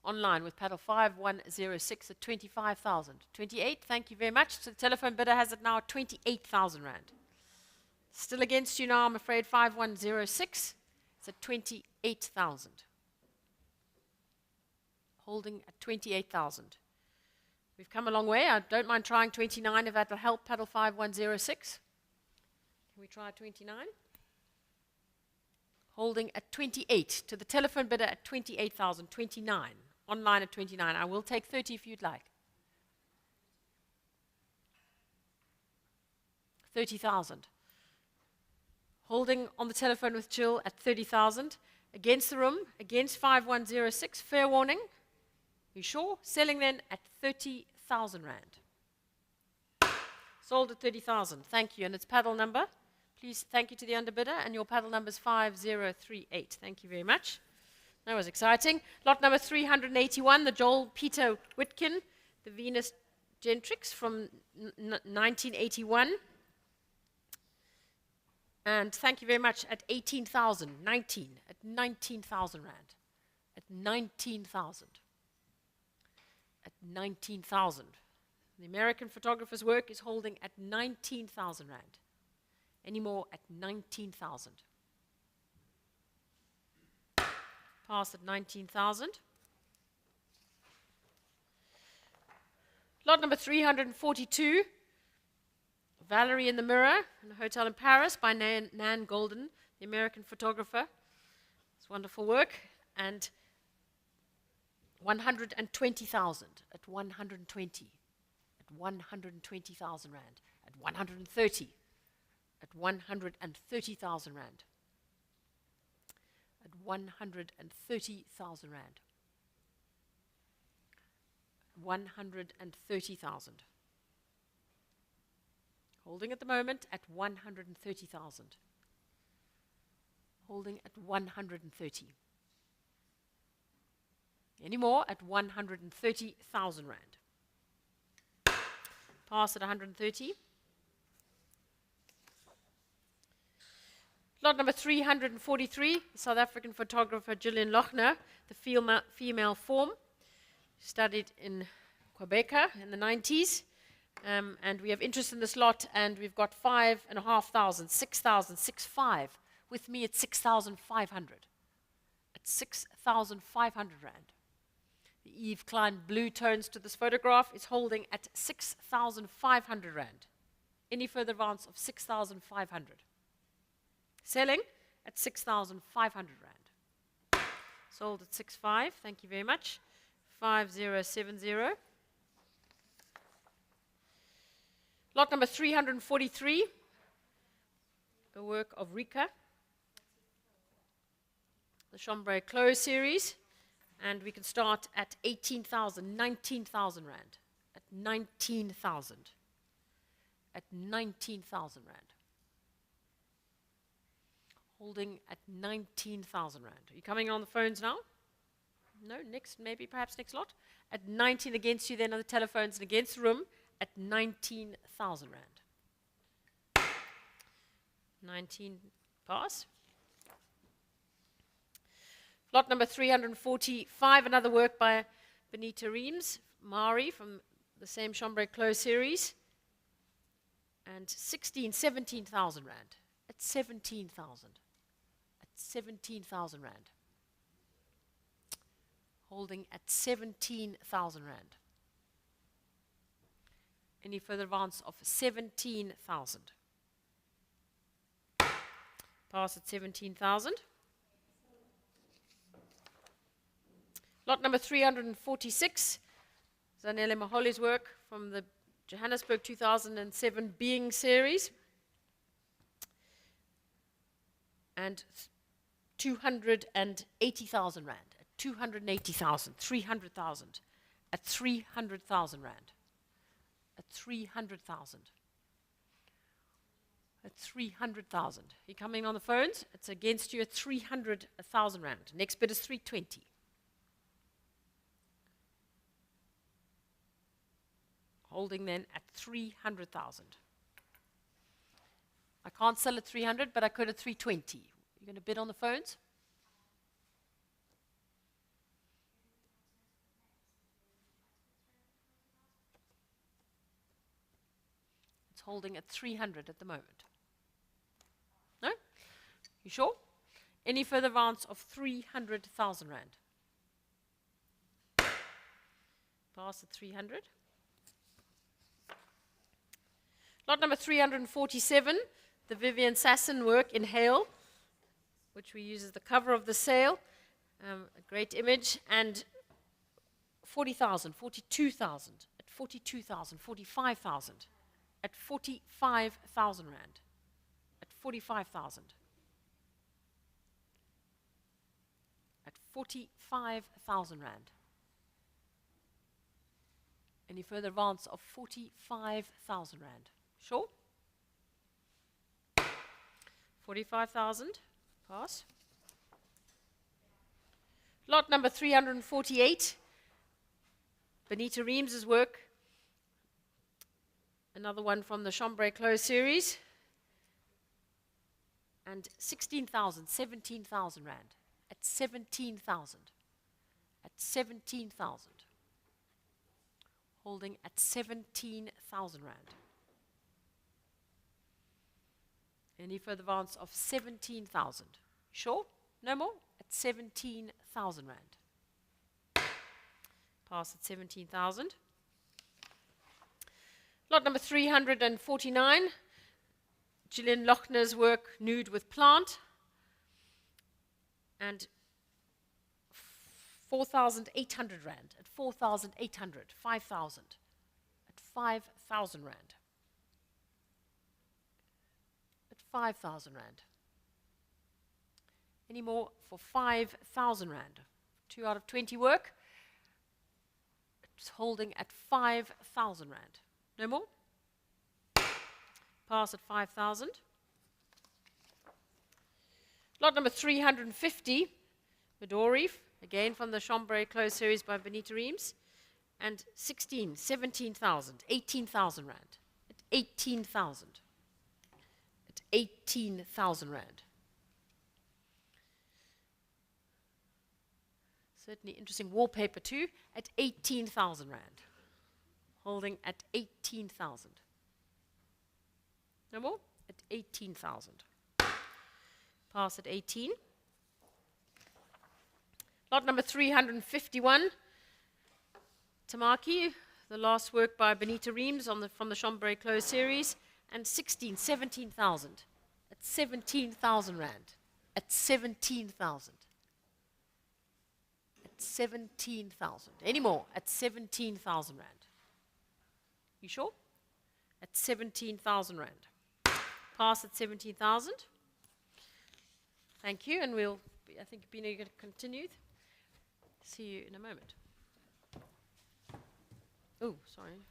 Online with paddle 5106 at 25,000. 28, thank you very much. So the telephone bidder has it now at 28,000 rand. Still against you now, I'm afraid, 5106. It's at 28,000. Holding at 28,000. We've come a long way. I don't mind trying 29 if that will help, paddle 5106. Can we try 29? Holding at 28, to the telephone bidder at 28,000, 29, online at 29. I will take 30 if you'd like. 30,000. Holding on the telephone with Jill at 30,000. Against the room, against 5106, fair warning. You sure? Selling then at 30,000 rand. Sold at 30,000, thank you. And it's paddle number. Please, thank you to the underbidder, and your paddle number is 5038. Thank you very much. That was exciting. Lot number 381, the Joel Peter Witkin, the Venus Gentrix from 1981. And thank you very much at 18,000, 19, at 19,000 rand. At 19,000. At 19,000. The American photographer's work is holding at 19,000 rand. Any more at 19,000. Pass at 19,000. Lot number 342. Valerie in the Mirror, in a hotel in Paris by Nan Golden, the American photographer. It's wonderful work. And 120,000 at 120. At 120,000 rand. At 130. At 130,000 rand. At 130,000 rand. 130,000. Holding at the moment at 130,000. Holding at 130. Any more at 130,000 rand. Pass at 130. Lot number 343, South African photographer Gillian Lochner, the female form, studied in Quebec in the 90s, And we have interest in this lot, and we've got 5,500, 6,000, 6,500. With me, it's 6,500. It's 6,500 rand. The Eve Klein blue tones to this photograph is holding at 6,500 rand. Any further advance of 6,500. Selling at 6,500 rand. Sold at 6,500. Thank you very much. 5070. Lot number 343. A work of Rika. The Chambray Close series. And we can start at 18,000, 19,000 rand. At 19,000. At 19,000 rand. Holding at 19,000 rand. Are you coming on the phones now? No, next, maybe perhaps next lot. At 19 against you, then on the telephones and against the room at 19,000 rand. 19 pass. Lot number 345, another work by Benita Reams, Mari from the same Chambray Close series. And 17,000 rand. At 17,000. At 17,000 rand. Holding at 17,000 rand. Any further advance of 17,000? Pass at 17,000. Lot number 346, Zanele Maholi's work from the Johannesburg 2007 Being series. And 280,000 rand. 280,000, 300,000, at 300,000 rand. At 300,000. At 300,000. You coming on the phones? It's against you at 300,000 rand. Next bid is 320. Holding then at 300,000. I can't sell at 300, but I could at 320. You're going to bid on the phones? It's holding at 300 at the moment. No? You sure? Any further advance of 300,000 rand? Pass at 300. Lot number 347, the Vivian Sasson work, Inhale, which we use as the cover of the sale. A great image. And 40,000, 42,000, at 42,000, 45,000, at 45,000 rand, at 45,000, at 45,000 rand. Any further advance of 45,000 rand? Sure? 45,000. Pass. Lot number 348. Benita Reams' work. Another one from the Chambray Close series. And 16,000, 17,000 rand. At 17,000. At 17,000. Holding at 17,000 rand. Any further advance of 17,000? Sure? No more? At 17,000 rand. Pass at 17,000. Lot number 349. Gillian Lochner's work, Nude with Plant. And 4,800 rand. At 4,800. 5,000. At 5,000 rand. 5,000 rand. Any more for 5,000 rand? 2 out of 20 work. It's holding at 5,000 rand. No more? Pass at 5,000. Lot number 350, Midori, again from the Chambray Close series by Benita Reams. And 16, 17,000, 18,000 rand. At 18,000. 18,000 rand. Certainly interesting wallpaper too, at 18,000 rand. holding at 18,000. No more? At 18,000. Pass at 18. Lot number 351, Tamaki, the last work by Benita Reams from the Chambray Close series, and 17,000. At 17,000 rand. At 17,000. At 17,000. Any more? At 17,000 rand. You sure? At 17,000 rand. Pass at 17,000. Thank you, and I think Bina, you're going to continue. See you in a moment. Oh, sorry.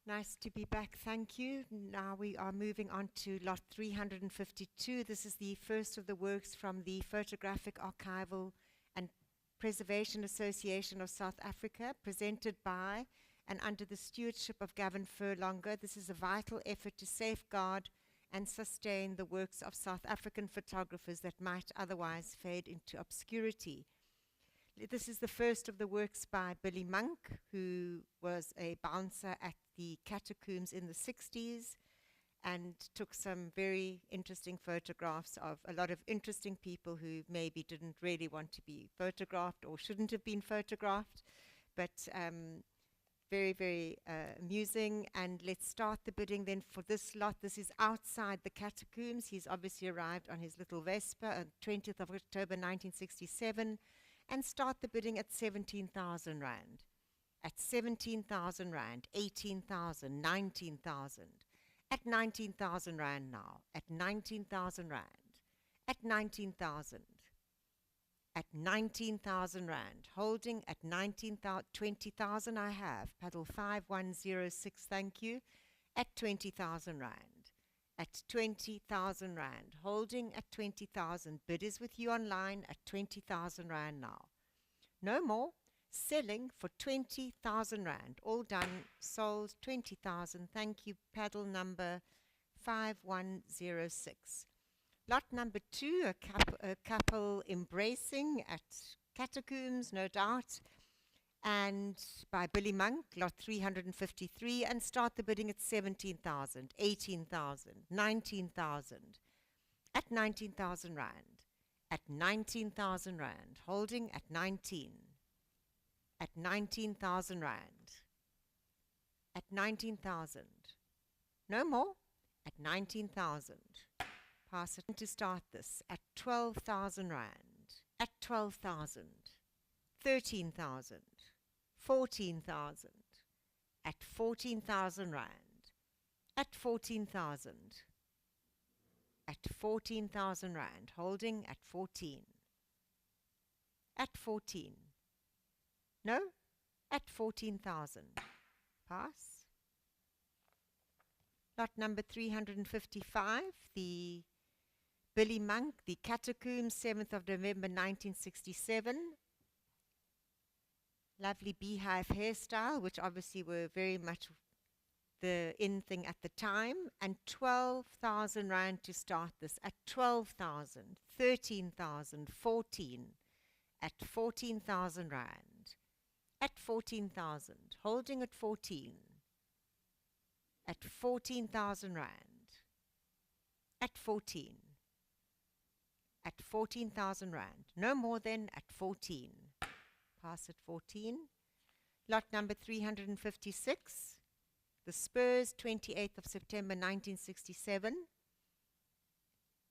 Nice to be back, thank you. Now we are moving on to lot 352. This is the first of the works from the Photographic Archival and Preservation Association of South Africa, presented by and under the stewardship of Gavin Furlonger. This is a vital effort to safeguard and sustain the works of South African photographers that might otherwise fade into obscurity. This is the first of the works by Billy Monk, who was a bouncer at the catacombs in the 60s and took some very interesting photographs of a lot of interesting people who maybe didn't really want to be photographed or shouldn't have been photographed, but very, very amusing. And let's start the bidding then for this lot. This is outside the catacombs. He's obviously arrived on his little Vespa on 20th of October 1967, and start the bidding at 17,000 rand. At 17,000 rand, 18,000, 19,000. At 19,000 rand now. At 19,000 rand. At 19,000. At 19,000 rand. Holding at 19,000, 20,000 I have. Paddle 5106, thank you. At 20,000 rand. At 20,000 rand. Holding at 20,000. Bid is with you online at 20,000 rand now. No more. Selling for 20,000 rand. All done. Sold 20,000. Thank you. Paddle number 5106. Lot number 2, a couple embracing at catacombs, no doubt. And by Billy Monk, lot 353, and start the bidding at 17,000, 18,000, 19,000. At 19,000 rand. At 19,000 rand. Holding at 19. At 19,000 rand. At 19,000. No more. At 19,000. Pass it to start this. At 12,000 rand. At 12,000. 13,000. 14,000. At 14,000 rand. At 14,000. At 14,000 rand. Holding at 14. At 14. No? At 14,000. Pass. Lot number 355, the Billy Monk, the Catacombs, 7th of November 1967. Lovely beehive hairstyle, which obviously were very much the in thing at the time. And 12,000 rand to start this. At 12,000, 13,000, 14. At 14,000 rand. At 14,000, holding at 14. At 14,000 rand. At 14. At 14,000 rand. No more than at 14. Pass at 14. Lot number 356. The Spurs, 28th of September 1967.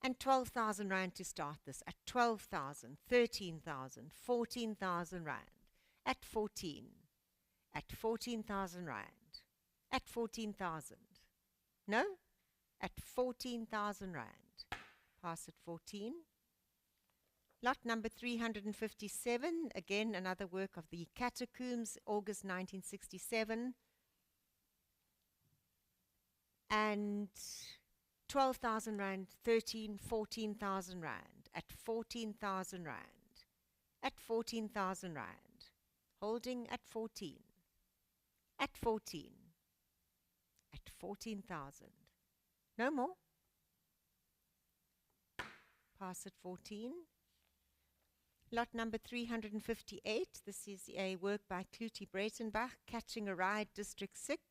And 12,000 rand to start this. At 12,000, 13,000, 14,000 rand. At 14. At 14,000 rand. At 14,000. No? At 14,000 rand. Pass at 14. Lot number 357. Again, another work of the Catacombs, August 1967. And 12,000 rand, 13, 14,000 rand. At 14,000 rand. At 14,000 rand. Holding at 14. At 14. at 14,000. No more. Pass at 14. Lot number 358. This is a work by Clutie Breitenbach, Catching a Ride, District 6.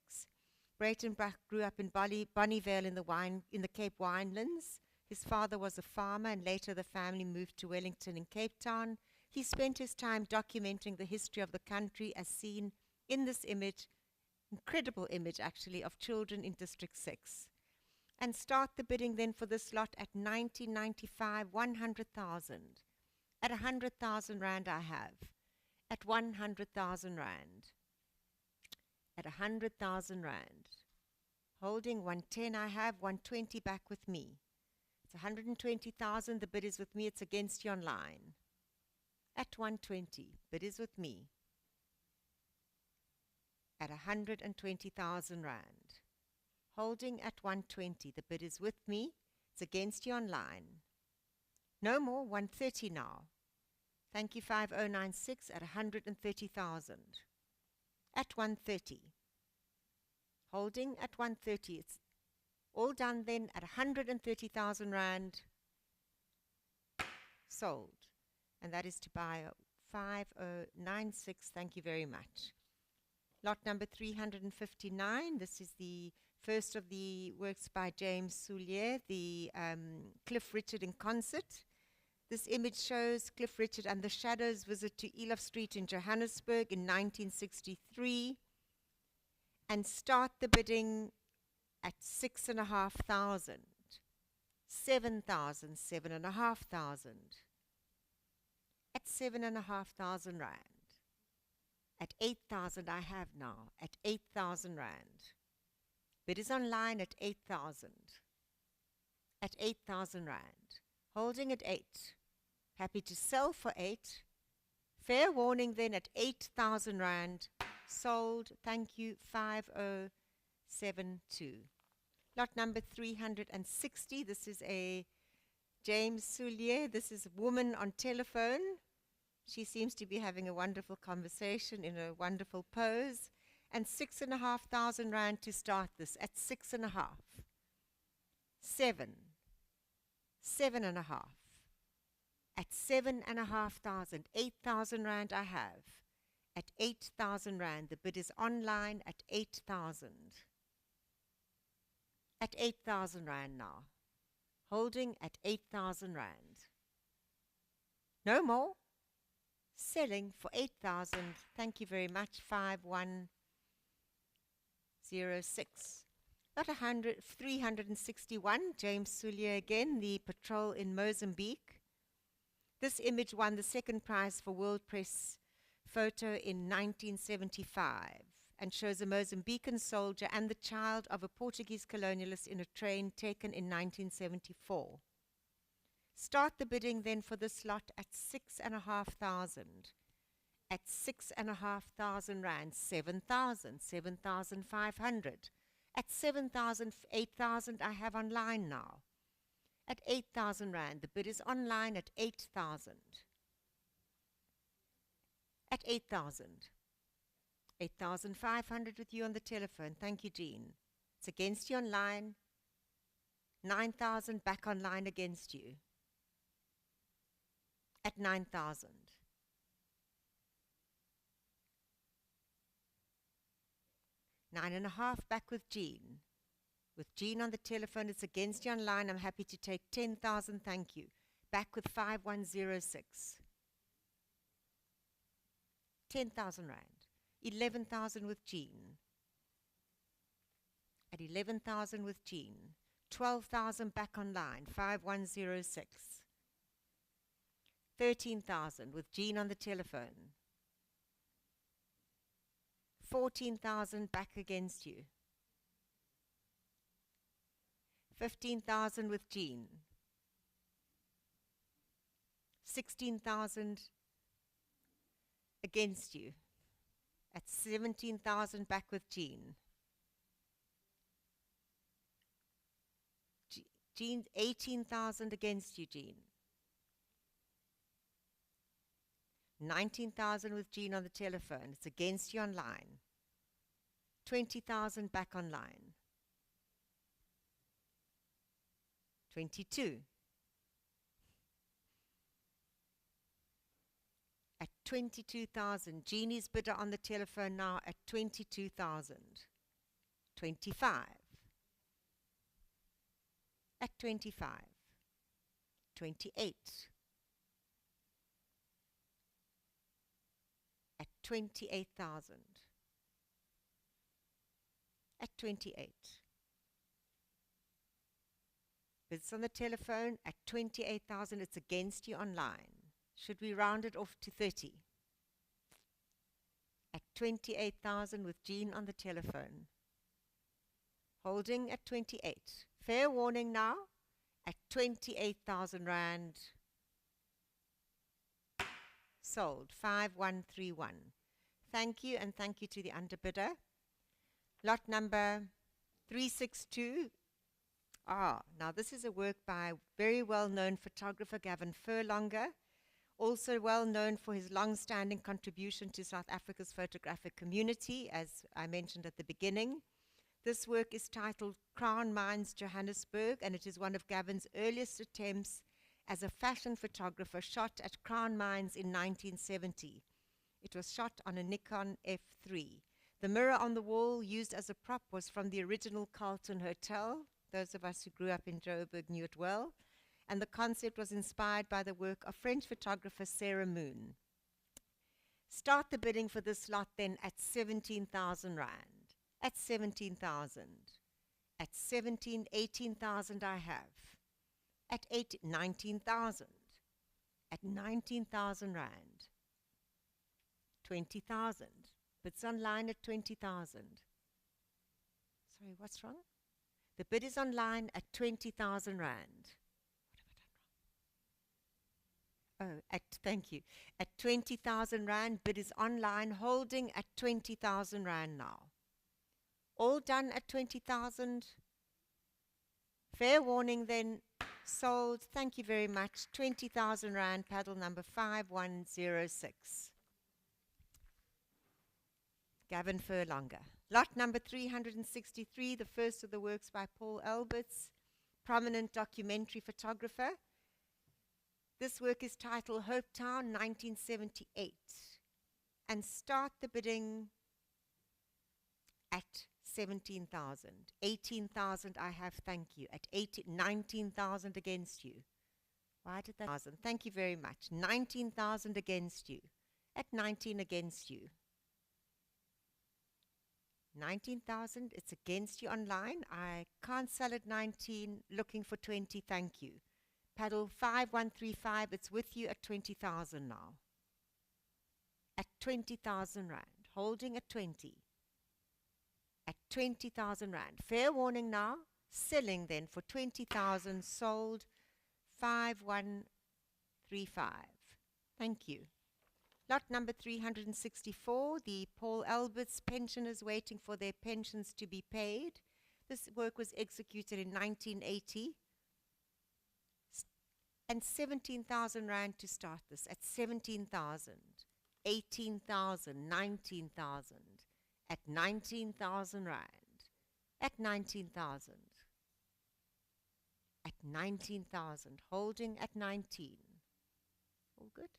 Breitenbach grew up in Bonnievale in the Cape Winelands. His father was a farmer, and later the family moved to Wellington in Cape Town. He spent his time documenting the history of the country as seen in this image, incredible image actually, of children in District 6. And start the bidding then for this lot at 1995, 100,000. At 100,000 rand I have. At 100,000 rand. At 100,000 rand. Holding 110 I have, 120 back with me. It's 120,000, the bid is with me, it's against you online. At 120, bid is with me. At 120,000 rand. Holding at 120, the bid is with me, it's against you online. No more, 130 now. Thank you, 5096 at 130,000. At 130. Holding at 130, it's all done then at 130,000 rand. Sold. And that is to buy 5096. Thank you very much. Lot number 359. This is the first of the works by James Soulier, the Cliff Richard in concert. This image shows Cliff Richard and the Shadows visit to Elof Street in Johannesburg in 1963. And start the bidding at 6,500. 7,000, 7,500. At 7,500 rand. At 8,000 I have now. At 8,000 rand. Bid is online at 8,000. At 8,000 rand. Holding at 8. Happy to sell for 8. Fair warning then at 8,000 rand. Sold. Thank you. 5072. Lot number 360. This is a James Soulier. This is a woman on telephone. She seems to be having a wonderful conversation in a wonderful pose. And 6,500 rand to start this at 6.5. 7. 7.5. At 7,500. 8,000 rand I have. At 8,000 rand. The bid is online at 8,000. At 8,000 rand now. Holding at 8,000 rand. No more. Selling for 8,000. Thank you very much. 5106. Lot 361. James Soulier again. The patrol in Mozambique. This image won the second prize for World Press Photo in 1975 and shows a Mozambican soldier and the child of a Portuguese colonialist in a train taken in 1974. Start the bidding then for this lot at 6,500. At 6,500 rand, 7,000, 7,500. At 7,000, 8,000 I have online now. At 8,000 rand, the bid is online at 8,000. At 8,000. 8,500 with you on the telephone. Thank you, Jean. It's against you online. 9,000 back online against you. At 9,000. 9.5 back with Jean. With Jean on the telephone, it's against you online. I'm happy to take 10,000. Thank you. Back with 5106. 10,000 rand. 11,000 with Jean. At 11,000 with Jean. 12,000 back online. 5106. 13,000 with Jean on the telephone. 14,000 back against you. 15,000 with Jean. 16,000 against you. At 17,000 back with Jean. Jean, 18,000 against you, Jean. 19,000 with Jean on the telephone. It's against you online. 20,000 back online. 22. At 22,000. Jeannie's bidder on the telephone now at 22,000. 25. At 25. 28. At 28,000. At 28. Bids on the telephone at 28,000. It's against you online. Should we round it off to 30? At 28,000 with Jean on the telephone. Holding at 28. Fair warning now at 28,000 rand. Sold 5131. Thank you, and thank you to the underbidder. Lot number 362. Now this is a work by very well-known photographer Gavin Furlonger, also well known for his long-standing contribution to South Africa's photographic community, as I mentioned at the beginning. This work is titled Crown Mines Johannesburg, and it is one of Gavin's earliest attempts as a fashion photographer, shot at Crown Mines in 1970. It was shot on a Nikon F3. The mirror on the wall used as a prop was from the original Carlton Hotel. Those of us who grew up in Joburg knew it well. And the concept was inspired by the work of French photographer Sarah Moon. Start the bidding for this lot then at 17,000 rand. At 17,000. At 18,000 I have. At 19,000. At 19,000 rand. 20,000. Bids online at 20,000. Sorry, what's wrong? The bid is online at 20,000 rand. What have I done wrong? Thank you. At 20,000 rand, bid is online, holding at 20,000 rand now. All done at 20,000. Fair warning then, sold. Thank you very much. 20,000 rand, paddle number 5106. Gavin Furlonger. Lot number 363, the first of the works by Paul Alberts, prominent documentary photographer. This work is titled Hope Town, 1978. And start the bidding at 17,000. 18,000 I have, thank you. At 19,000 against you. Why did that? Thank you very much. 19,000 against you. At 19 against you. 19,000, it's against you online. I can't sell at 19, looking for 20, thank you. Paddle 5135, it's with you at 20,000 now. At 20,000 rand, holding at 20. At 20,000 rand. Fair warning now, selling then for 20,000, sold 5135. Thank you. Lot number 364, the Paul Alberts pensioners waiting for their pensions to be paid. This work was executed in 1980. And 17,000 rand to start this, at 17,000, 18,000, 19,000, at 19,000 rand, at 19,000, at 19,000, holding at 19. All good?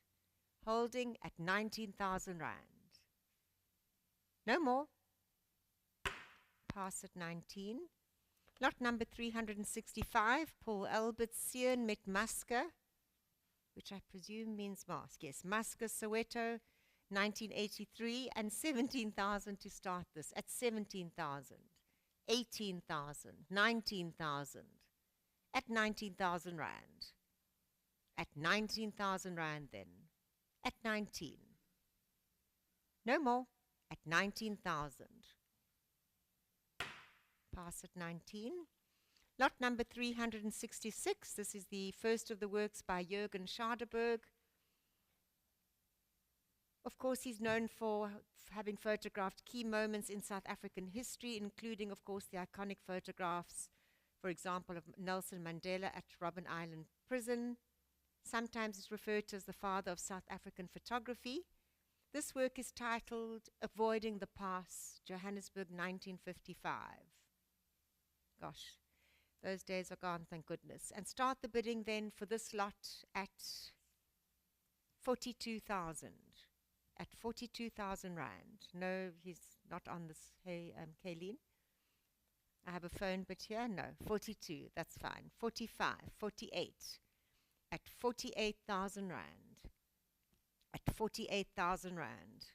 Holding at 19,000 rand. No more. Pass at 19. Lot number 365, Paul Alberts, Sean met Masker, which I presume means mask. Yes, Masker, Soweto, 1983, and 17,000 to start this, at 17,000, 18,000, 19,000, at 19,000 rand. At 19,000 rand then. At 19. No more. At 19,000. Pass at 19. Lot number 366. This is the first of the works by Jürgen Schaderberg. Of course, he's known for having photographed key moments in South African history, including, of course, the iconic photographs, for example, of Nelson Mandela at Robben Island Prison. Sometimes it's referred to as the father of South African photography. This work is titled Avoiding the Pass, Johannesburg, 1955. Gosh, Those days are gone, thank goodness. And start the bidding then for this lot at 42,000. At 42,000 rand. No, he's not on this. Hey, Kayleen. I have a phone bit here. No, 42. That's fine. 45, 48. At 48,000 rand. At 48,000 rand.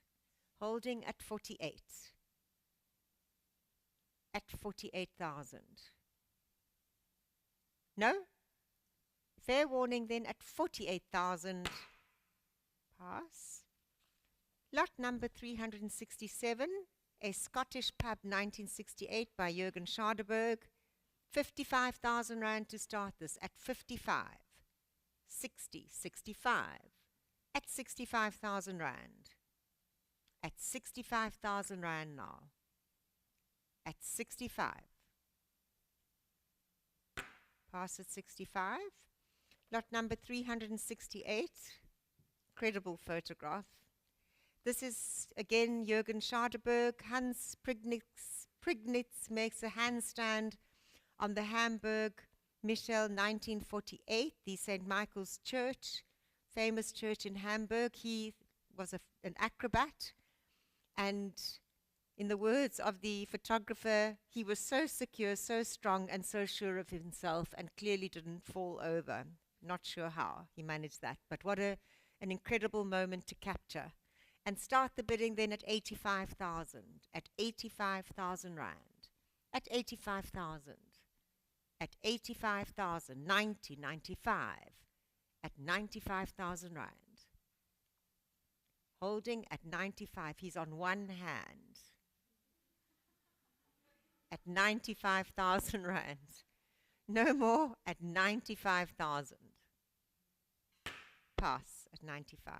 Holding at 48. At 48,000. No? Fair warning then at 48,000. Pass. Lot number 367, a Scottish pub 1968 by Jürgen Schadeberg. 55,000 rand to start this at 55. 60, 65. At 65,000 rand. At 65,000 rand now. At 65. Pass at 65. Lot number 368. Incredible photograph. This is again Jürgen Schadeberg. Hans Prignitz makes a handstand on the Hamburg Michel 1948, the St. Michael's Church, famous church in Hamburg. He was an acrobat, and in the words of the photographer, he was so secure, so strong, and so sure of himself, and clearly didn't fall over. Not sure how he managed that, but what an incredible moment to capture. And start the bidding then at 85,000, at 85,000 rand, at 85,000, at 85,000, 90, 95, at 95,000 rand. Holding at 95, he's on one hand. At 95,000 rand. No more at 95,000. Pass at 95.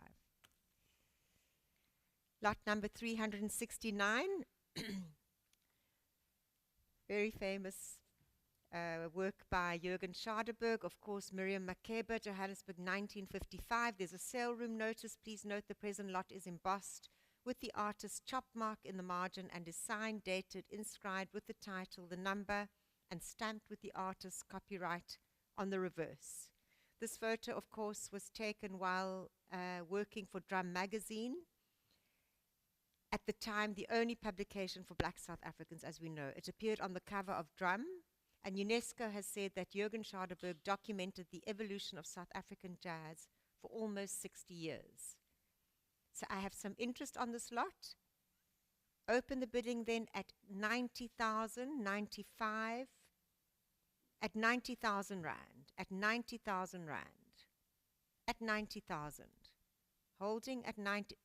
Lot number 369. Very famous work by Jürgen Schadeberg. Of course, Miriam Makeba, Johannesburg, 1955. There's a sale room notice. Please note the present lot is embossed with the artist's chop mark in the margin and is signed, dated, inscribed with the title, the number, and stamped with the artist's copyright on the reverse. This photo, of course, was taken while working for Drum magazine. At the time, the only publication for black South Africans, as we know. It appeared on the cover of Drum, and UNESCO has said that Jürgen Schadeberg documented the evolution of South African jazz for almost 60 years. So I have some interest on this lot. Open the bidding then at 90,000, 95, at 90,000 rand, at 90,000 rand, at 90,000. Holding at 90.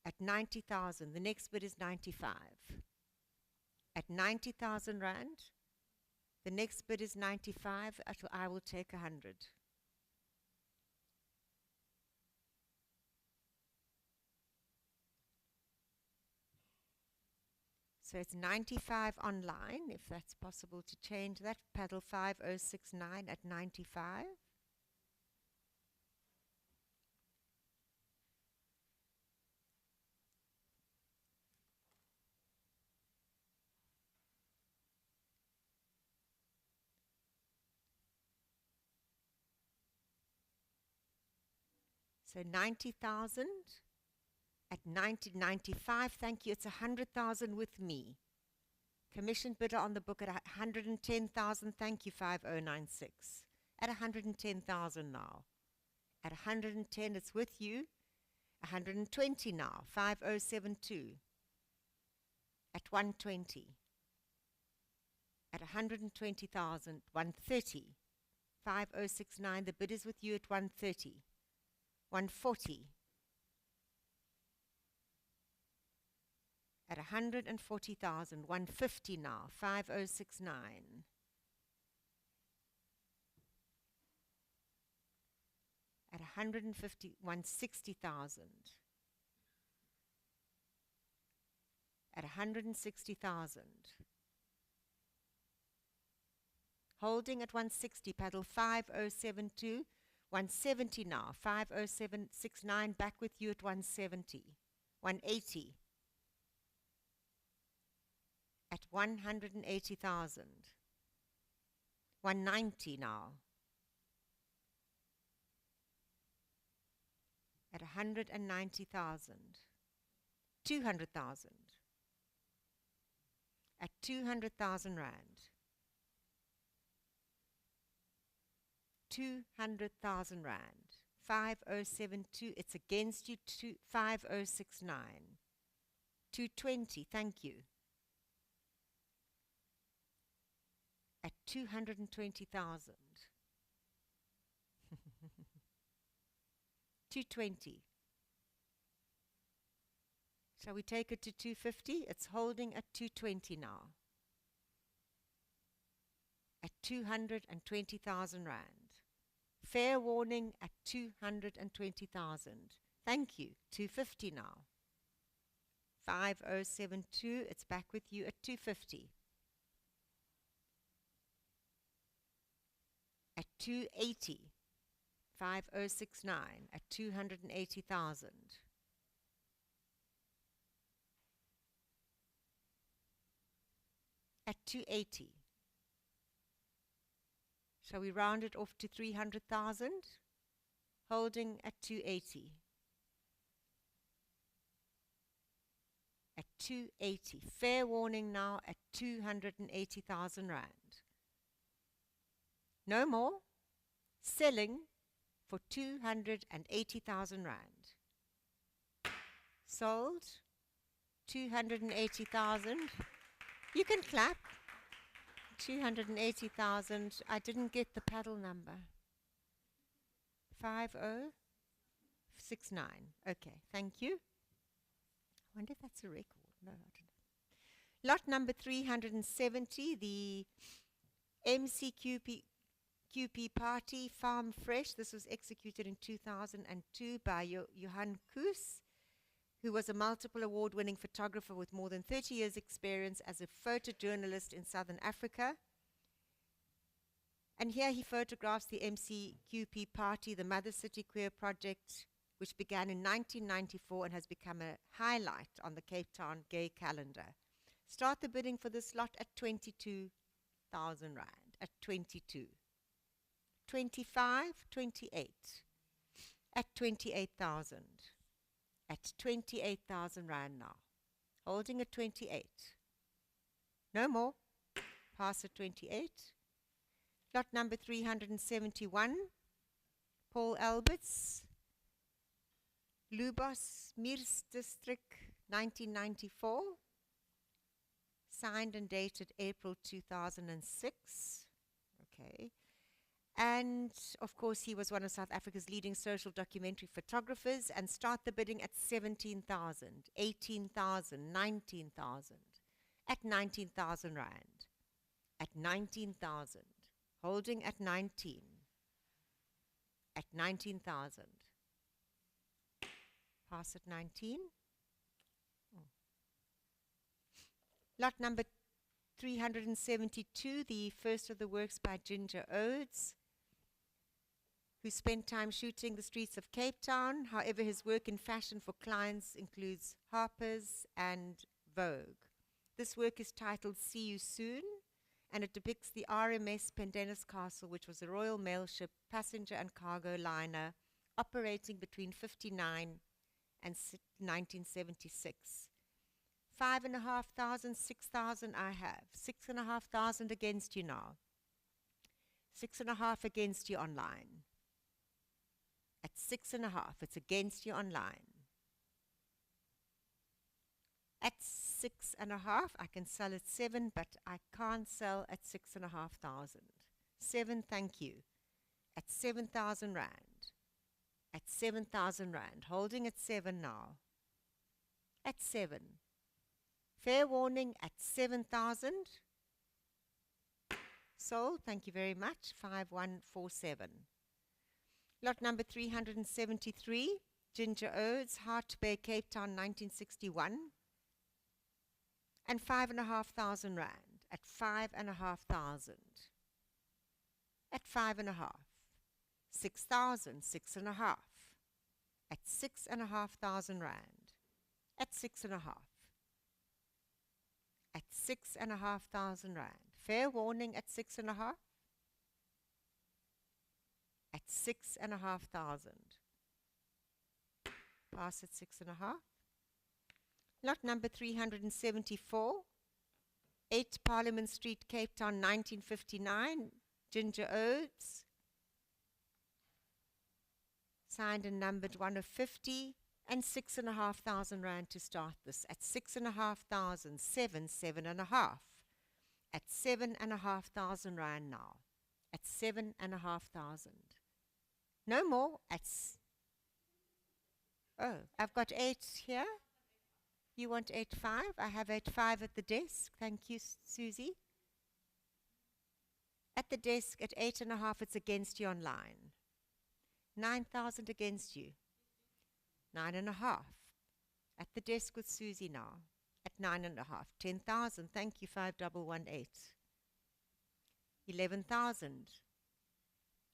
At 90,000, the next bid is 95. At 90,000 rand, the next bid is 95. I will take 100. So it's 95 online, if that's possible to change that. Paddle 5069 at 95. So 90,000 at 95, thank you. It's 100,000 with me. Commission bidder on the book at 110,000, thank you, 5096. At 110,000 now. At 110, it's with you. 120 now, 5072. At 120. At 120,000, 130. 5069, the bid is with you at 130. 140. At 140,000, 150 now, 5069. At 150, 160,000. At 160,000. Holding at 160, paddle 5072. 170 now, 50769, back with you at 170. 180. At 180,000. 190 now. At 190,000. 200,000. At 200,000 rand. 200,000 rand. 5072. It's against you. 5069. 220. Thank you. At 220,000. 220. Shall we take it to 250? It's holding at 220 now. At 220,000 rand. Fair warning at 220,000. Thank you. 250 now. 5072. It's back with you at 250. At 280. 5069 at 280,000. At 280. Shall we round it off to 300,000? Holding at 280. At 280. Fair warning now at 280,000 rand. No more. Selling for 280,000 rand. Sold. 280,000. You can clap. 280,000. I didn't get the paddle number. 5069. Okay, thank you. I wonder if that's a record. No, I don't know. Lot number 370, the MCQP Party Farm Fresh. This was executed in 2002 by Johan Koos, who was a multiple award-winning photographer with more than 30 years' experience as a photojournalist in Southern Africa. And here he photographs the MCQP Party, the Mother City Queer Project, which began in 1994 and has become a highlight on the Cape Town gay calendar. Start the bidding for this lot at 22,000 rand, at 22. 25, 28, at 28,000. At 28,000 rand now. Holding at 28. No more. Pass at 28. Lot number 371. Paul Alberts. Lubos Mirs District, 1994. Signed and dated April 2006. Okay. And, of course, he was one of South Africa's leading social documentary photographers. And start the bidding at 17,000, 18,000, 19,000. At 19,000 rand. At 19,000. Holding at 19. At 19,000. Pass at 19. Oh. Lot number 372, the first of the works by Ginger Odes, who spent time shooting the streets of Cape Town. However, his work in fashion for clients includes Harper's and Vogue. This work is titled See You Soon, and it depicts the RMS Pendennis Castle, which was a Royal Mail ship, passenger and cargo liner, operating between 59 and 1976. 5,500, 6,000 I have. 6,500 against you now. 6.5 against you online. At 6.5, it's against you online. At 6.5, I can sell at 7, but I can't sell at 6,500. 7, thank you. At 7,000 rand. At 7,000 rand. Holding at 7 now. At 7. Fair warning at 7,000. Sold. Thank you very much. 5147. Lot number 373. Ginger Odes, Hart Bay, Cape Town, 1961. And 5,500 rand. At 5,500. At 5.5. 6,000, 6.5. At 6,500 rand. At 6.5. At 6,500 rand. Fair warning at 6.5. 6,500. Pass at 6,500. Lot number 374, 8 Parliament Street, Cape Town, 1959. Ginger Odes. Signed and numbered 1 of 50. And 6,500 rand to start this. At 6,500, 7.5. At 7,500 rand now. At 7,500. No more. I've got 8 here. You want 8.5? I have 8.5 at the desk. Thank you, Susie. At the desk at 8.5, it's against you online. 9,000 against you. 9.5. At the desk with Susie now. At 9.5. 10,000. Thank you, 5,118. 11,000.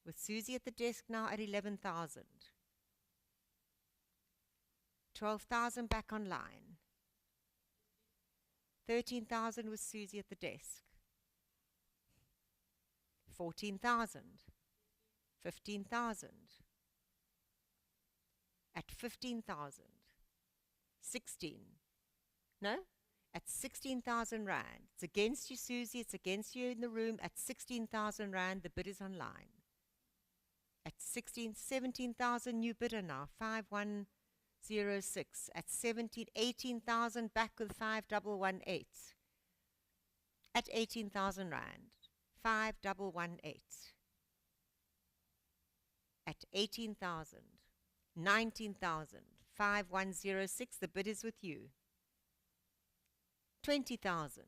With Susie at the desk now at 11,000. 12,000 back online. 13,000 with Susie at the desk. 14,000. 15,000. At 15,000. 16. No? At 16,000 rand. It's against you, Susie. It's against you in the room. At 16,000 rand, the bid is online. At 17,000 new bidder now. 5,106. At 18,000 back with 5,118. At 18,000 rand. 5,118. At 18,000. 19,000. 5,106. The bid is with you. 20,000.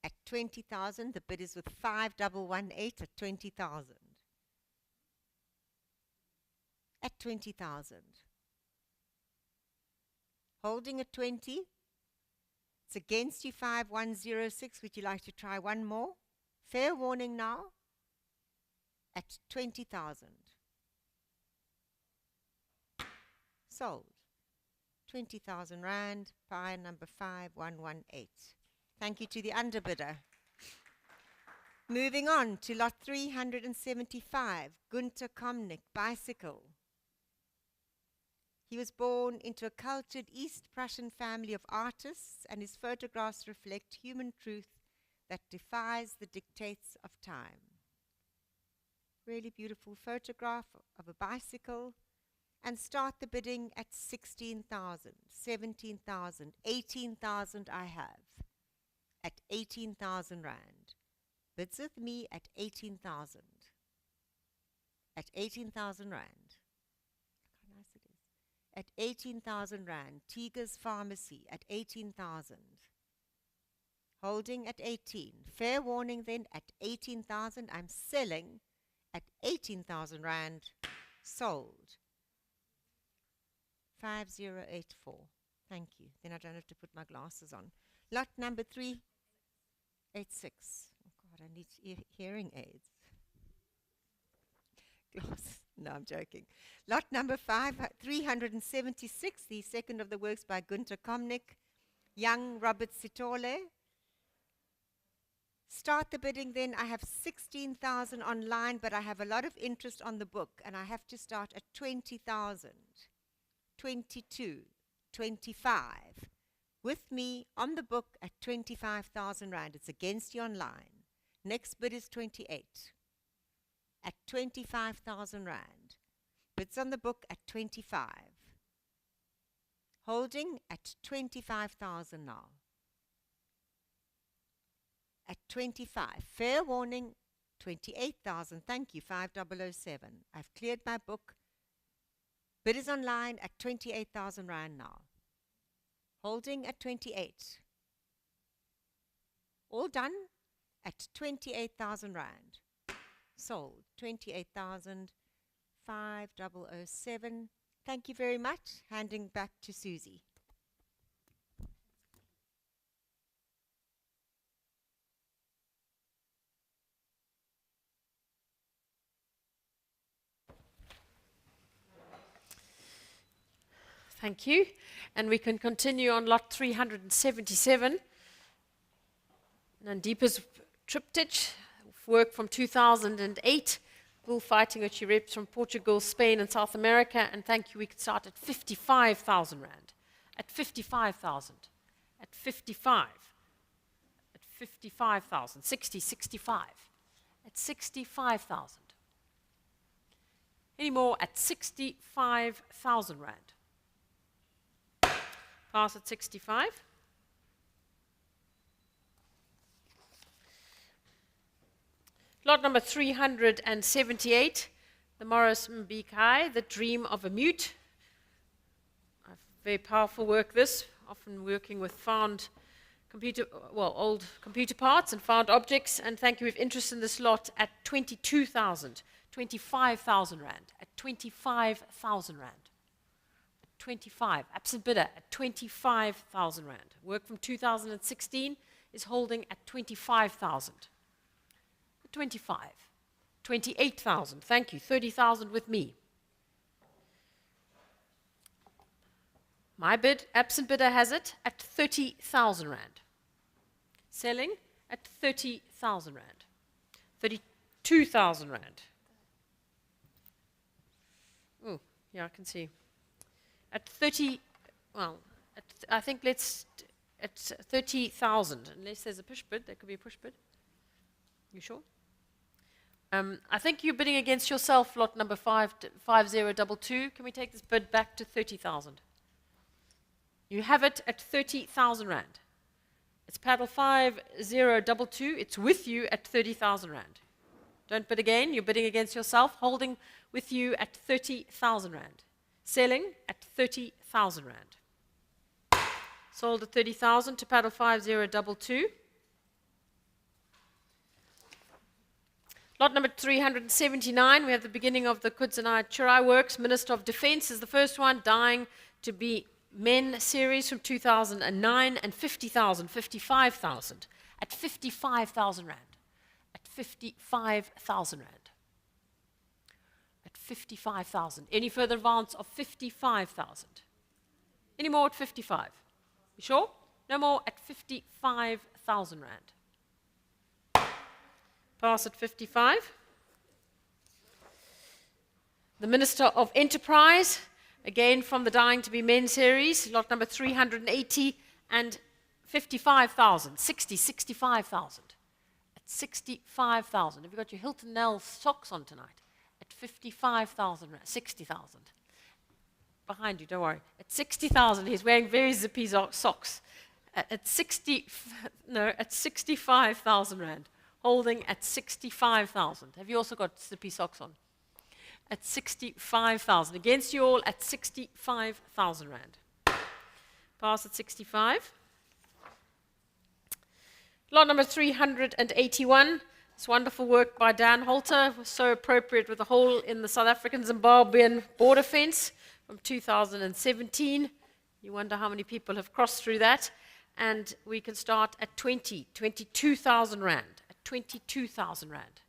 At 20,000, the bid is with 5,118 at 20,000. At 20,000. Holding at 20. It's against you, 5,106. Would you like to try one more? Fair warning now. At 20,000. Sold. 20,000 rand, pie number 5,118. Thank you to the underbidder. Moving on to lot 375, Gunter Komnik, bicycle. He was born into a cultured East Prussian family of artists, and his photographs reflect human truth that defies the dictates of time. Really beautiful photograph of a bicycle. And start the bidding at 16,000, 17,000, 18,000 I have. At 18,000 rand. Bids with me at 18,000. At 18,000 rand. Look how nice it is. At 18,000 rand. Tiger's Pharmacy at 18,000. Holding at 18. Fair warning then at 18,000. I'm selling at 18,000 rand. Sold. 5,084. Thank you. Then I don't have to put my glasses on. Lot number 386. Oh God, I need hearing aids. Glasses. No, I'm joking. Lot number 376. The second of the works by Gunter Komnik. Young Robert Sitole. Start the bidding then. I have 16,000 online, but I have a lot of interest on the book, and I have to start at 20,000. 22, 25. With me on the book at 25,000 rand. It's against you online. Next bid is 28. At 25,000 rand. Bids on the book at 25. Holding at 25,000 now. At 25. Fair warning, 28,000. Thank you, 5,007. I've cleared my book. Bid is online at 28,000 rand now. Holding at 28. All done at 28,000 rand. Sold. 28,507. Thank you very much. Handing back to Susie. Thank you. And we can continue on lot 377. Nandipa's triptych, work from 2008, bullfighting, which he reps from Portugal, Spain, and South America. And thank you, we could start at 55,000 rand. At 55,000. At 55. At 55,000. 60, 65. At 65,000. Any more at 65,000 rand? Pass at 65. Lot number 378, the Morris Mbikai, The Dream of a Mute. Very powerful work this, often working with found old computer parts and found objects. And thank you, we have interest in this lot at 22,000, 25,000 rand, at 25,000 rand. 25, absent bidder at 25,000 rand. Work from 2016 is holding at 25,000. 25, 28,000, thank you, 30,000 with me. My bid, absent bidder has it at 30,000 rand. Selling at 30,000 rand. 32,000 rand. Oh, yeah, I can see. At 30, well, I think let's, at 30,000, unless there's a push bid, there could be a push bid. You sure? I think you're bidding against yourself, lot number 5022. Can we take this bid back to 30,000? You have it at 30,000 rand. It's paddle 5022. It's with you at 30,000 rand. Don't bid again. You're bidding against yourself, holding with you at 30,000 rand. Selling at 30,000 rand. Sold at 30,000 to paddle 5022. Lot number 379, we have the beginning of the Kudzanai Chirai Works. Minister of Defense is the first one, Dying to Be Men series from 2009, and 50,000, 55,000, at 55,000 rand. At 55,000 rand. At 55,000. Any further advance of 55,000? Any more at 55? You sure? No more at 55,000 rand. Pass at 55. The Minister of Enterprise, again from the Dying to Be Men series, lot number 380 and 55,000, 60, 65,000. At 65,000. Have you got your Hilton Nell socks on tonight? At 55,000, 60,000. Behind you, don't worry. At 60,000, he's wearing very zippy socks. At 65,000 rand. Holding at 65,000. Have you also got zippy socks on? At 65,000. Against you all at 65,000 rand. Pass at 65. Lot number 381. This wonderful work by Dan Holter was so appropriate with the hole in the South African-Zimbabwean border fence from 2017. You wonder how many people have crossed through that. And we can start at 22,000 rand. 22,000 rand.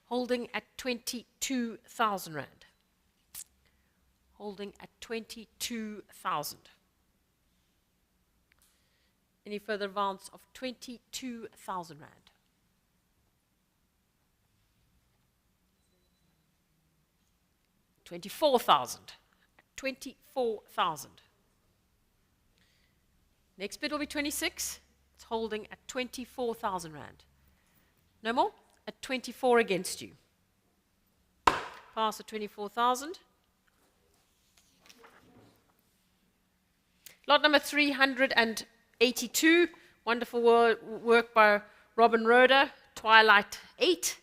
Holding at 22,000 rand. Holding at 22,000. Any further advance of 22,000 rand? $24,000. 24,000. Next bid will be 26. It's holding at 24,000 rand. No more? At 24 against you. Pass at 24,000. Lot number 382. Wonderful work by Robin Roeder. Twilight 8.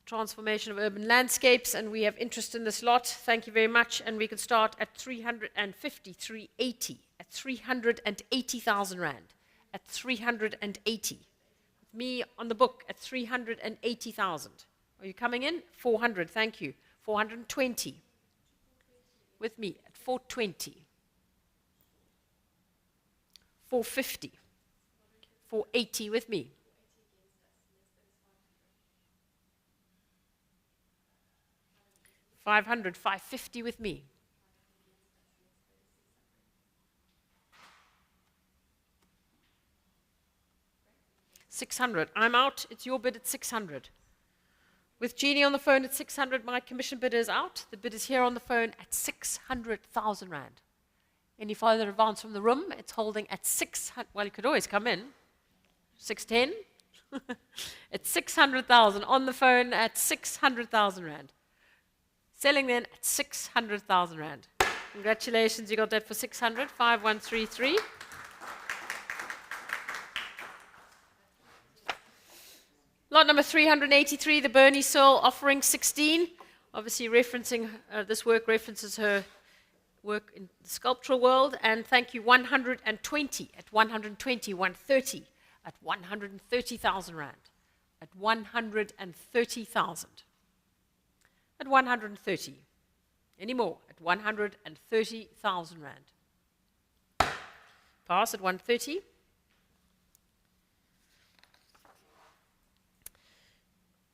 Transformation of urban landscapes. And we have interest in this lot. Thank you very much. And we can start at 350, 380. At 380,000 rand. At 380. Me on the book at 380,000. Are you coming in? 400, thank you. 420. With me at 420. 450. 480 with me. $500, 550 with me. 600. I'm out. It's your bid at 600. With Jeannie on the phone at 600, my commission bidder is out. The bid is here on the phone at 600,000 rand. Any further advance from the room? It's holding at 600. Well, you could always come in. 610. It's 600,000 on the phone at 600,000 rand. Selling then at 600,000 rand. Congratulations, you got that for 600. 5133. Lot number 383, the Bernie Searle offering 16. Obviously referencing, this work references her work in the sculptural world. And thank you, 120 at 120, 130 at 130,000 rand. At 130,000. At 130. Any more? At 130,000 rand. Pass at 130.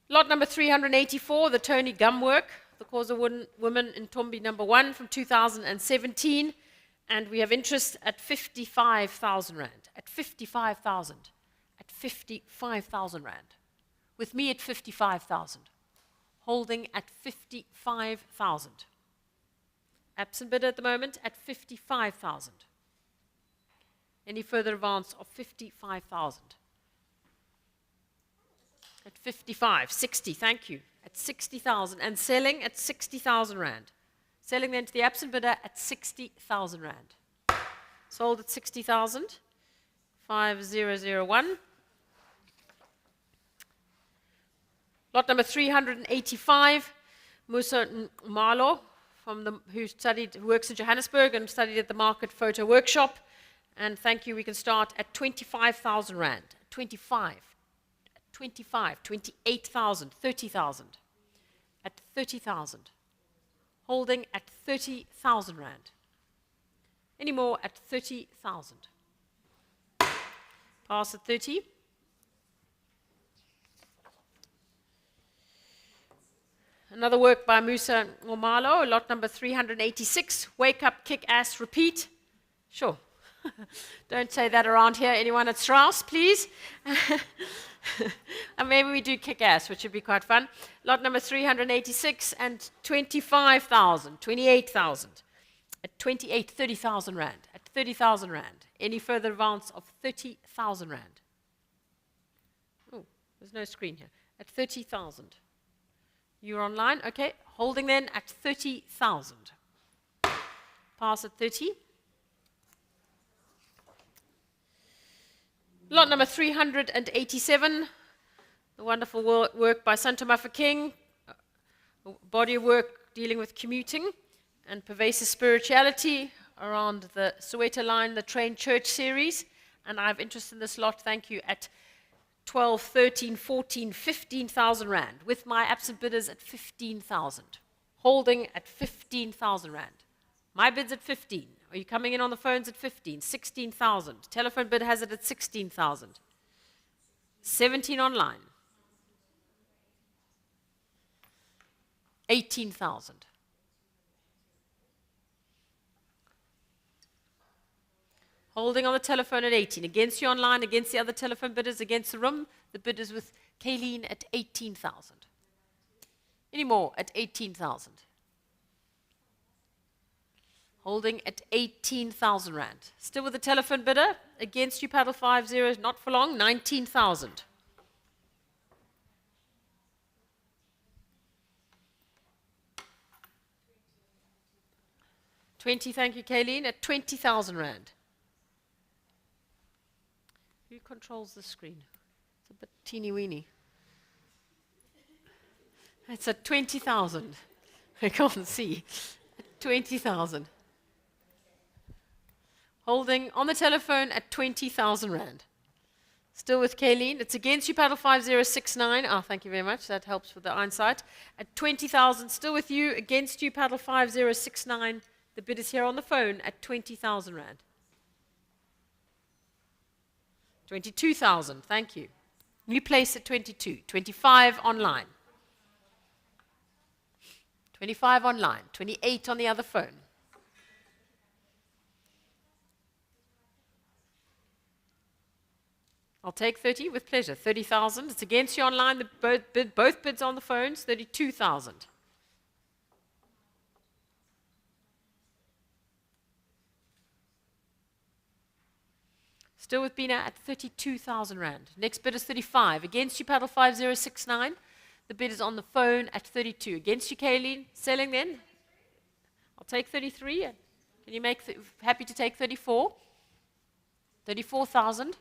Lot number 384, the Tony Gum work, the Cause of Women in Tombi number 1 from 2017. And we have interest at 55,000 rand. At 55,000. At 55,000 rand. With me at 55,000. Holding at 55,000. Absent bidder at the moment at 55,000. Any further advance of 55,000? At 55, 60, thank you. At 60,000 and selling at 60,000 rand. Selling then to the absent bidder at 60,000 rand. Sold at 60,000. 5001. Lot number 385, Musa Malo, who works in Johannesburg and studied at the Market Photo Workshop. And thank you, we can start at 25,000 rand. 25. 25, 28,000, 30,000. At 30,000. Holding at 30,000 rand. Any more at 30,000. Pass at 30. Another work by Musa Omalo, lot number 386. Wake up, kick ass, repeat. Sure. Don't say that around here. Anyone at Strauss, please? And maybe we do kick ass, which would be quite fun. Lot number 386 and 25,000, 28,000. At 28, 30,000 rand. At 30,000 rand. Any further advance of 30,000 rand? Oh, there's no screen here. At 30,000. You're online? Okay. Holding then at 30,000. Pass at 30. Lot number 387, the wonderful work by Santo Mafeking, body of work dealing with commuting and pervasive spirituality around the Soweto line, the Train Church series. And I have interest in this lot, thank you, at 12, 13, 14, 15,000 rand, with my absent bidders at 15,000, holding at 15,000 rand. My bid's at 15. Are you coming in on the phones at 15? 16,000. Telephone bid has it at 16,000. 17 online. 18,000. Holding on the telephone at 18. Against you online, against the other telephone bidders, against the room, the bidders with Kayleen at 18,000. Any more at 18,000? Holding at 18,000 rand. Still with the telephone bidder. Against you, paddle 50, not for long, 19,000. Thank you, Kayleen, at 20,000 rand. Who controls the screen? It's a bit teeny-weeny. It's at 20,000. I can't see. 20,000. Holding on the telephone at 20,000 rand. Still with Kayleen. It's against you, paddle 5069. Oh, thank you very much. That helps with the eyesight. At 20,000, still with you. Against you, paddle 5069. The bid is here on the phone at 20,000 rand. 22,000. Thank you. New place at 22. 25 online. 25 online. 28 on the other phone. I'll take 30 with pleasure. 30,000. It's against you online. Both bids on the phones. 32,000. Still with Bina at 32,000 Rand. Next bid is 35. Against you, paddle 5069. The bid is on the phone at 32. Against you, Kayleen. Selling then? I'll take 33. Can you make happy to take 34? 34,000.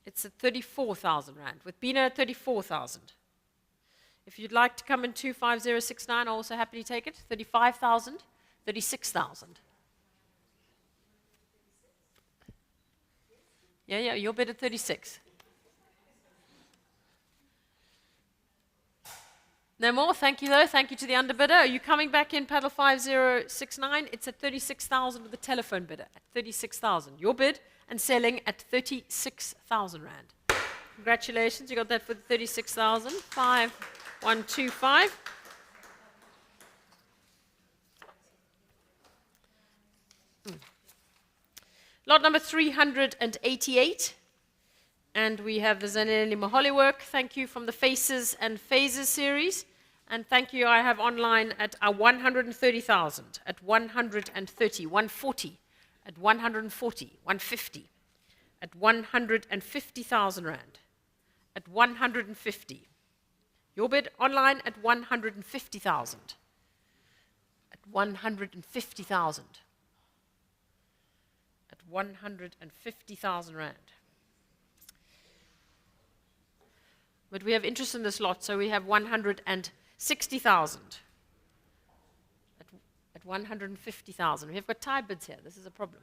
It's at 34,000 Rand. With Bina at 34,000. If you'd like to come in 25069, I'm also happy to take it. 35,000. 36,000. Yeah, your bid at 36. No more, thank you though. Thank you to the underbidder. Are you coming back in paddle 5069? It's at 36,000 with the telephone bidder at 36,000. Your bid and selling at 36,000 Rand. Congratulations, you got that for 36,000. 5125. Lot number 388. And we have the Zanele Maholi work. Thank you from the Faces and Phases series. And thank you, I have online at 130,000, at 130, 140, at 140, 150, at 150,000 Rand, at 150. Your bid online at 150,000, at 150,000, at 150,000 Rand. But we have interest in this lot, so we have 160,000 at 150,000. We have got tie bids here. This is a problem.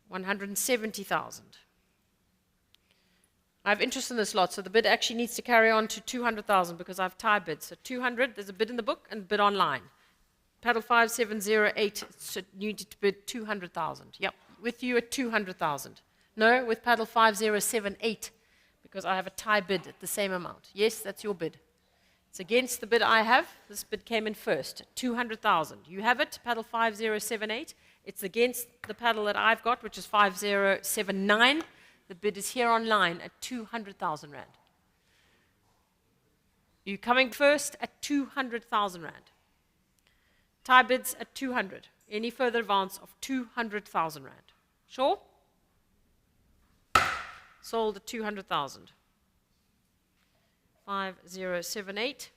170,000. I have interest in this lot, so the bid actually needs to carry on to 200,000 because I have tie bids. So 200, there's a bid in the book and a bid online. Paddle 5708, so you need to bid 200,000. Yep, with you at 200,000. No, with paddle 5078. Because I have a tie bid at the same amount. Yes, that's your bid. It's against the bid I have. This bid came in first, 200,000. You have it, paddle 5078. It's against the paddle that I've got, which is 5079. The bid is here online at 200,000 Rand. You're coming first at 200,000 Rand. Tie bids at 200. Any further advance of 200,000 Rand. Sure? Sold at 200,000. 5078.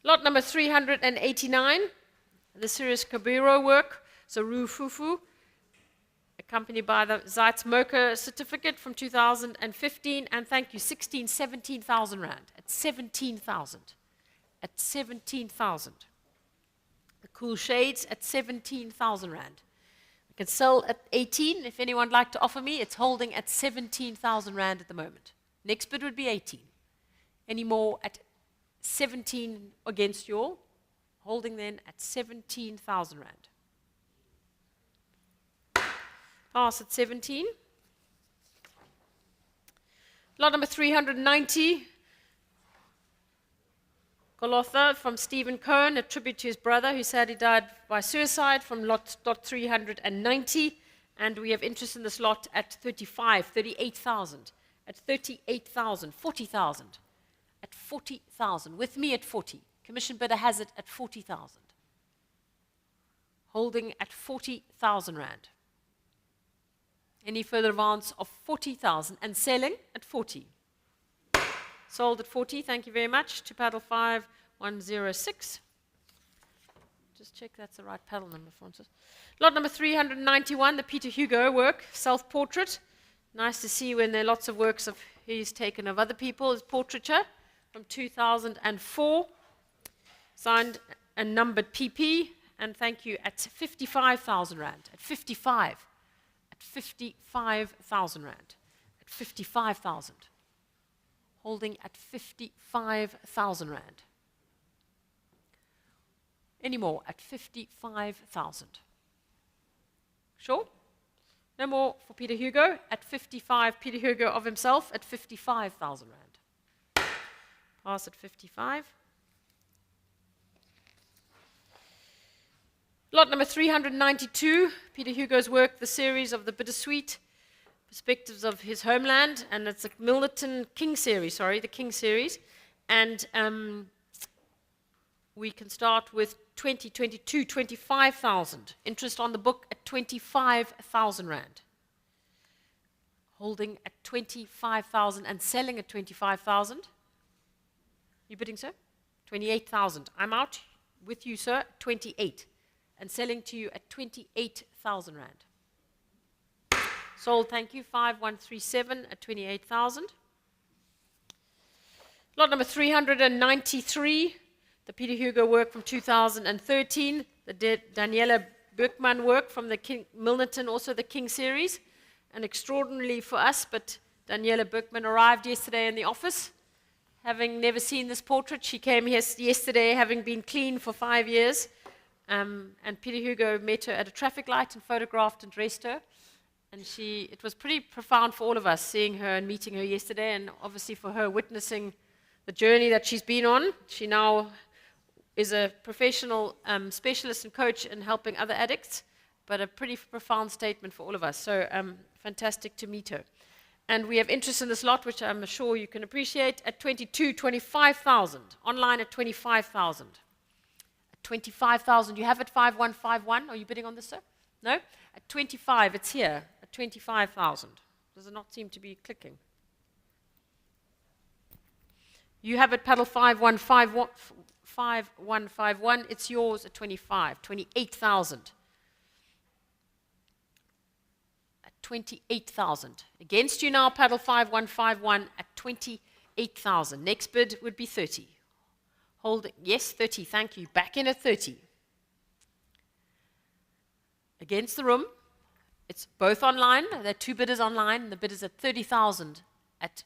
Lot number 389. The Sirius Kabiro work. Zaru Fufu. Accompanied by the Zeitz Mocha certificate from 2015. And thank you, 17,000 Rand. At 17,000. At 17,000. The Cool Shades at 17,000 Rand. Can sell at 18. If anyone would like to offer me, it's holding at 17,000 Rand at the moment. Next bid would be 18. Any more at 17 against you all? Holding then at 17,000 Rand. Pass at 17. Lot number 390. Golotha from Stephen Cohen, a tribute to his brother who sadly died by suicide from lot 390. And we have interest in this lot at 35, 38,000, at 38,000, 40,000, at 40,000, with me at 40. Commission bidder has it at 40,000. Holding at 40,000 Rand. Any further advance of 40,000 and selling at 40. Sold at 40, thank you very much, to paddle 5106. Just check that's the right paddle number, Francis. Lot number 391, the Peter Hugo work, self-portrait. Nice to see when there are lots of works of he's taken of other people, his portraiture from 2004. Signed and numbered PP, and thank you, at 55,000 Rand, at 55, at 55,000 Rand, at 55,000. Holding at 55,000 Rand. Any more at 55,000. Sure? No more for Peter Hugo at 55. Peter Hugo of himself at 55,000 Rand. Pass at 55. Lot number 392, Peter Hugo's work, The Series of the Bittersweet, Perspectives of His Homeland, and it's the Milnerton King Series, the King Series. And we can start with 2022, 25,000. Interest on the book at 25,000 Rand. Holding at 25,000 and selling at 25,000. You bidding, sir? 28,000. I'm out with you, sir, 28. And selling to you at 28,000 Rand. Sold, thank you, 5137 at 28,000. Lot number 393, the Peter Hugo work from 2013, the Daniela Berkman work from the Milnerton, also the King Series. And extraordinarily for us, but Daniela Berkman arrived yesterday in the office, having never seen this portrait. She came here yesterday, having been clean for 5 years. And Peter Hugo met her at a traffic light and photographed and dressed her. And it was pretty profound for all of us, seeing her and meeting her yesterday, and obviously for her witnessing the journey that she's been on. She now is a professional specialist and coach in helping other addicts, but a pretty profound statement for all of us. So fantastic to meet her. And we have interest in this lot, which I'm sure you can appreciate, at 25,000. Online at 25,000. At 25,000, you have it 5151. Are you bidding on this, sir? No? At 25, it's here. At 25,000. Does it not seem to be clicking? You have it, paddle 5151. It's yours at 28,000. 28,000. Against you now, paddle 5151 at 28,000. Next bid would be 30. Holding, yes, 30, thank you. Back in at 30. Against the room, it's both online. There are two bidders online. The bid is at 30,000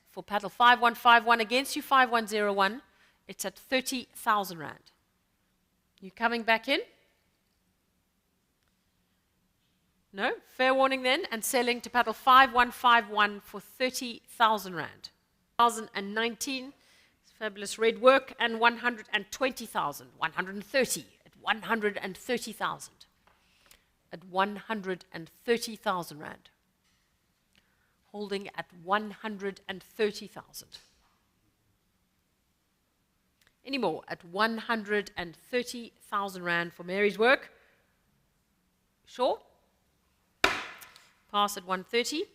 for paddle 5151. Against you, 5101. It's at 30,000 Rand. You coming back in? No? Fair warning then, and selling to paddle 5151 for 30,000 Rand. 2019, fabulous red work, and 120,000. 130 at 130,000. At 130,000 Rand. Holding at 130,000. Any more? At 130,000 Rand for Mary's work. Sure? Pass at 130.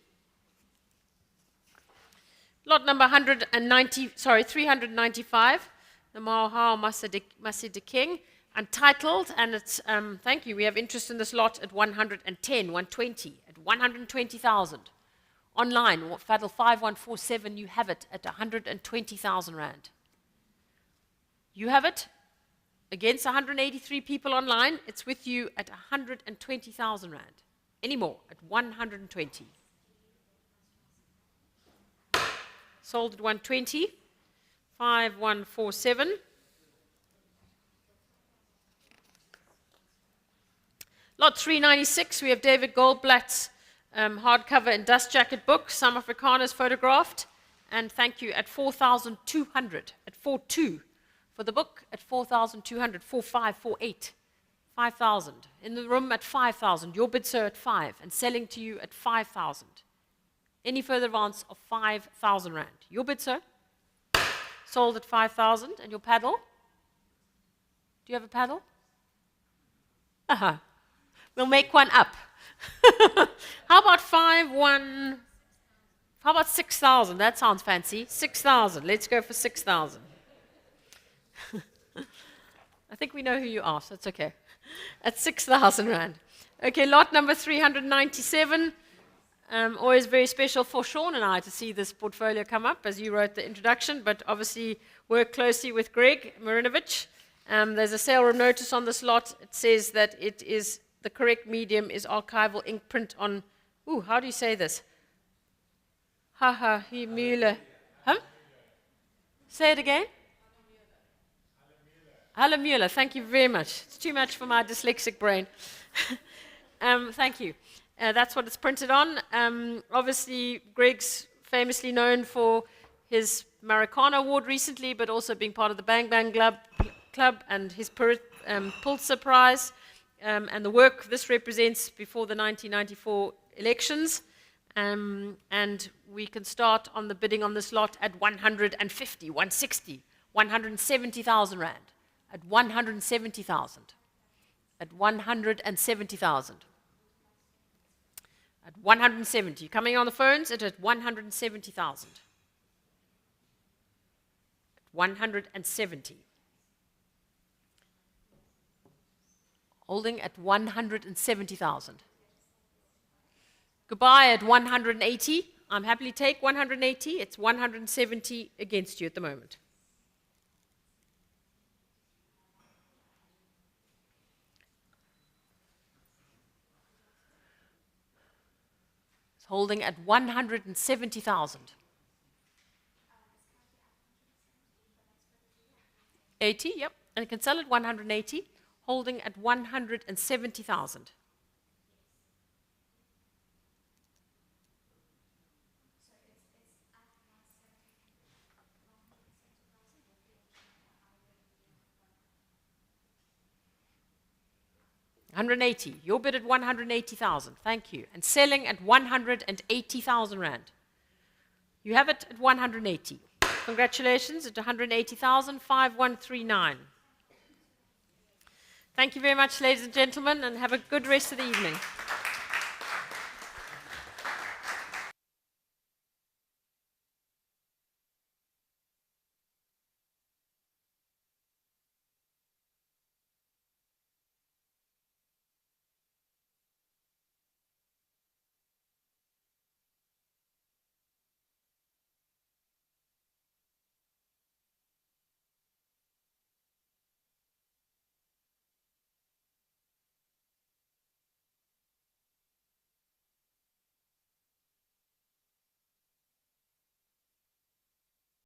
Lot number 395, the Maha Masede King, untitled, and it's, thank you, we have interest in this lot at 110, 120, at 120,000. Online, Faddle 5147, you have it at 120,000 Rand. You have it against 183 people online, it's with you at 120,000 Rand. Any more at 120. Sold at 120. 5147. Lot 396, we have David Goldblatt's hardcover and dust jacket book, some Afrikaners photographed, and thank you, at 4,200, at 4,2 for the book, at 4,200, 4,548. 5,000. In the room at 5,000. Your bid, sir, at 5. And selling to you at 5,000. Any further advance of 5,000 Rand. Your bid, sir? Sold at 5,000. And your paddle? Do you have a paddle? We'll make one up. How about 5,1? How about 6,000? That sounds fancy. 6,000. Let's go for 6,000. I think we know who you are, so it's okay. At 6,000 Rand. Okay, lot number 397. Always very special for Sean and I to see this portfolio come up, as you wrote the introduction, but obviously work closely with Greg Marinovich. There's a sale notice on this lot. It says that it is, the correct medium is archival ink print on, how do you say this? Mühle. Huh? Say it again? Müller, thank you very much. It's too much for my dyslexic brain. Thank you. That's what it's printed on. Obviously, Greg's famously known for his Marikana Award recently, but also being part of the Bang Bang Club and his Pulitzer Prize. and the work this represents before the 1994 elections. And we can start on the bidding on this lot at 150, 160, 170,000 rand. At 170,000. At 170,000. At 170. Coming on the phones, at 170,000. 170. Holding at 170,000. Goodbye at 180. I'm happily take 180. It's 170 against you at the moment. It's holding at 170,000. 80, yep. And it can sell at 180, holding at 170,000. $180. Your bid at 180,000. Thank you. And selling at 180,000 rand. You have it at 180. Congratulations at 180,000, 5139. Thank you very much, ladies and gentlemen, and have a good rest of the evening.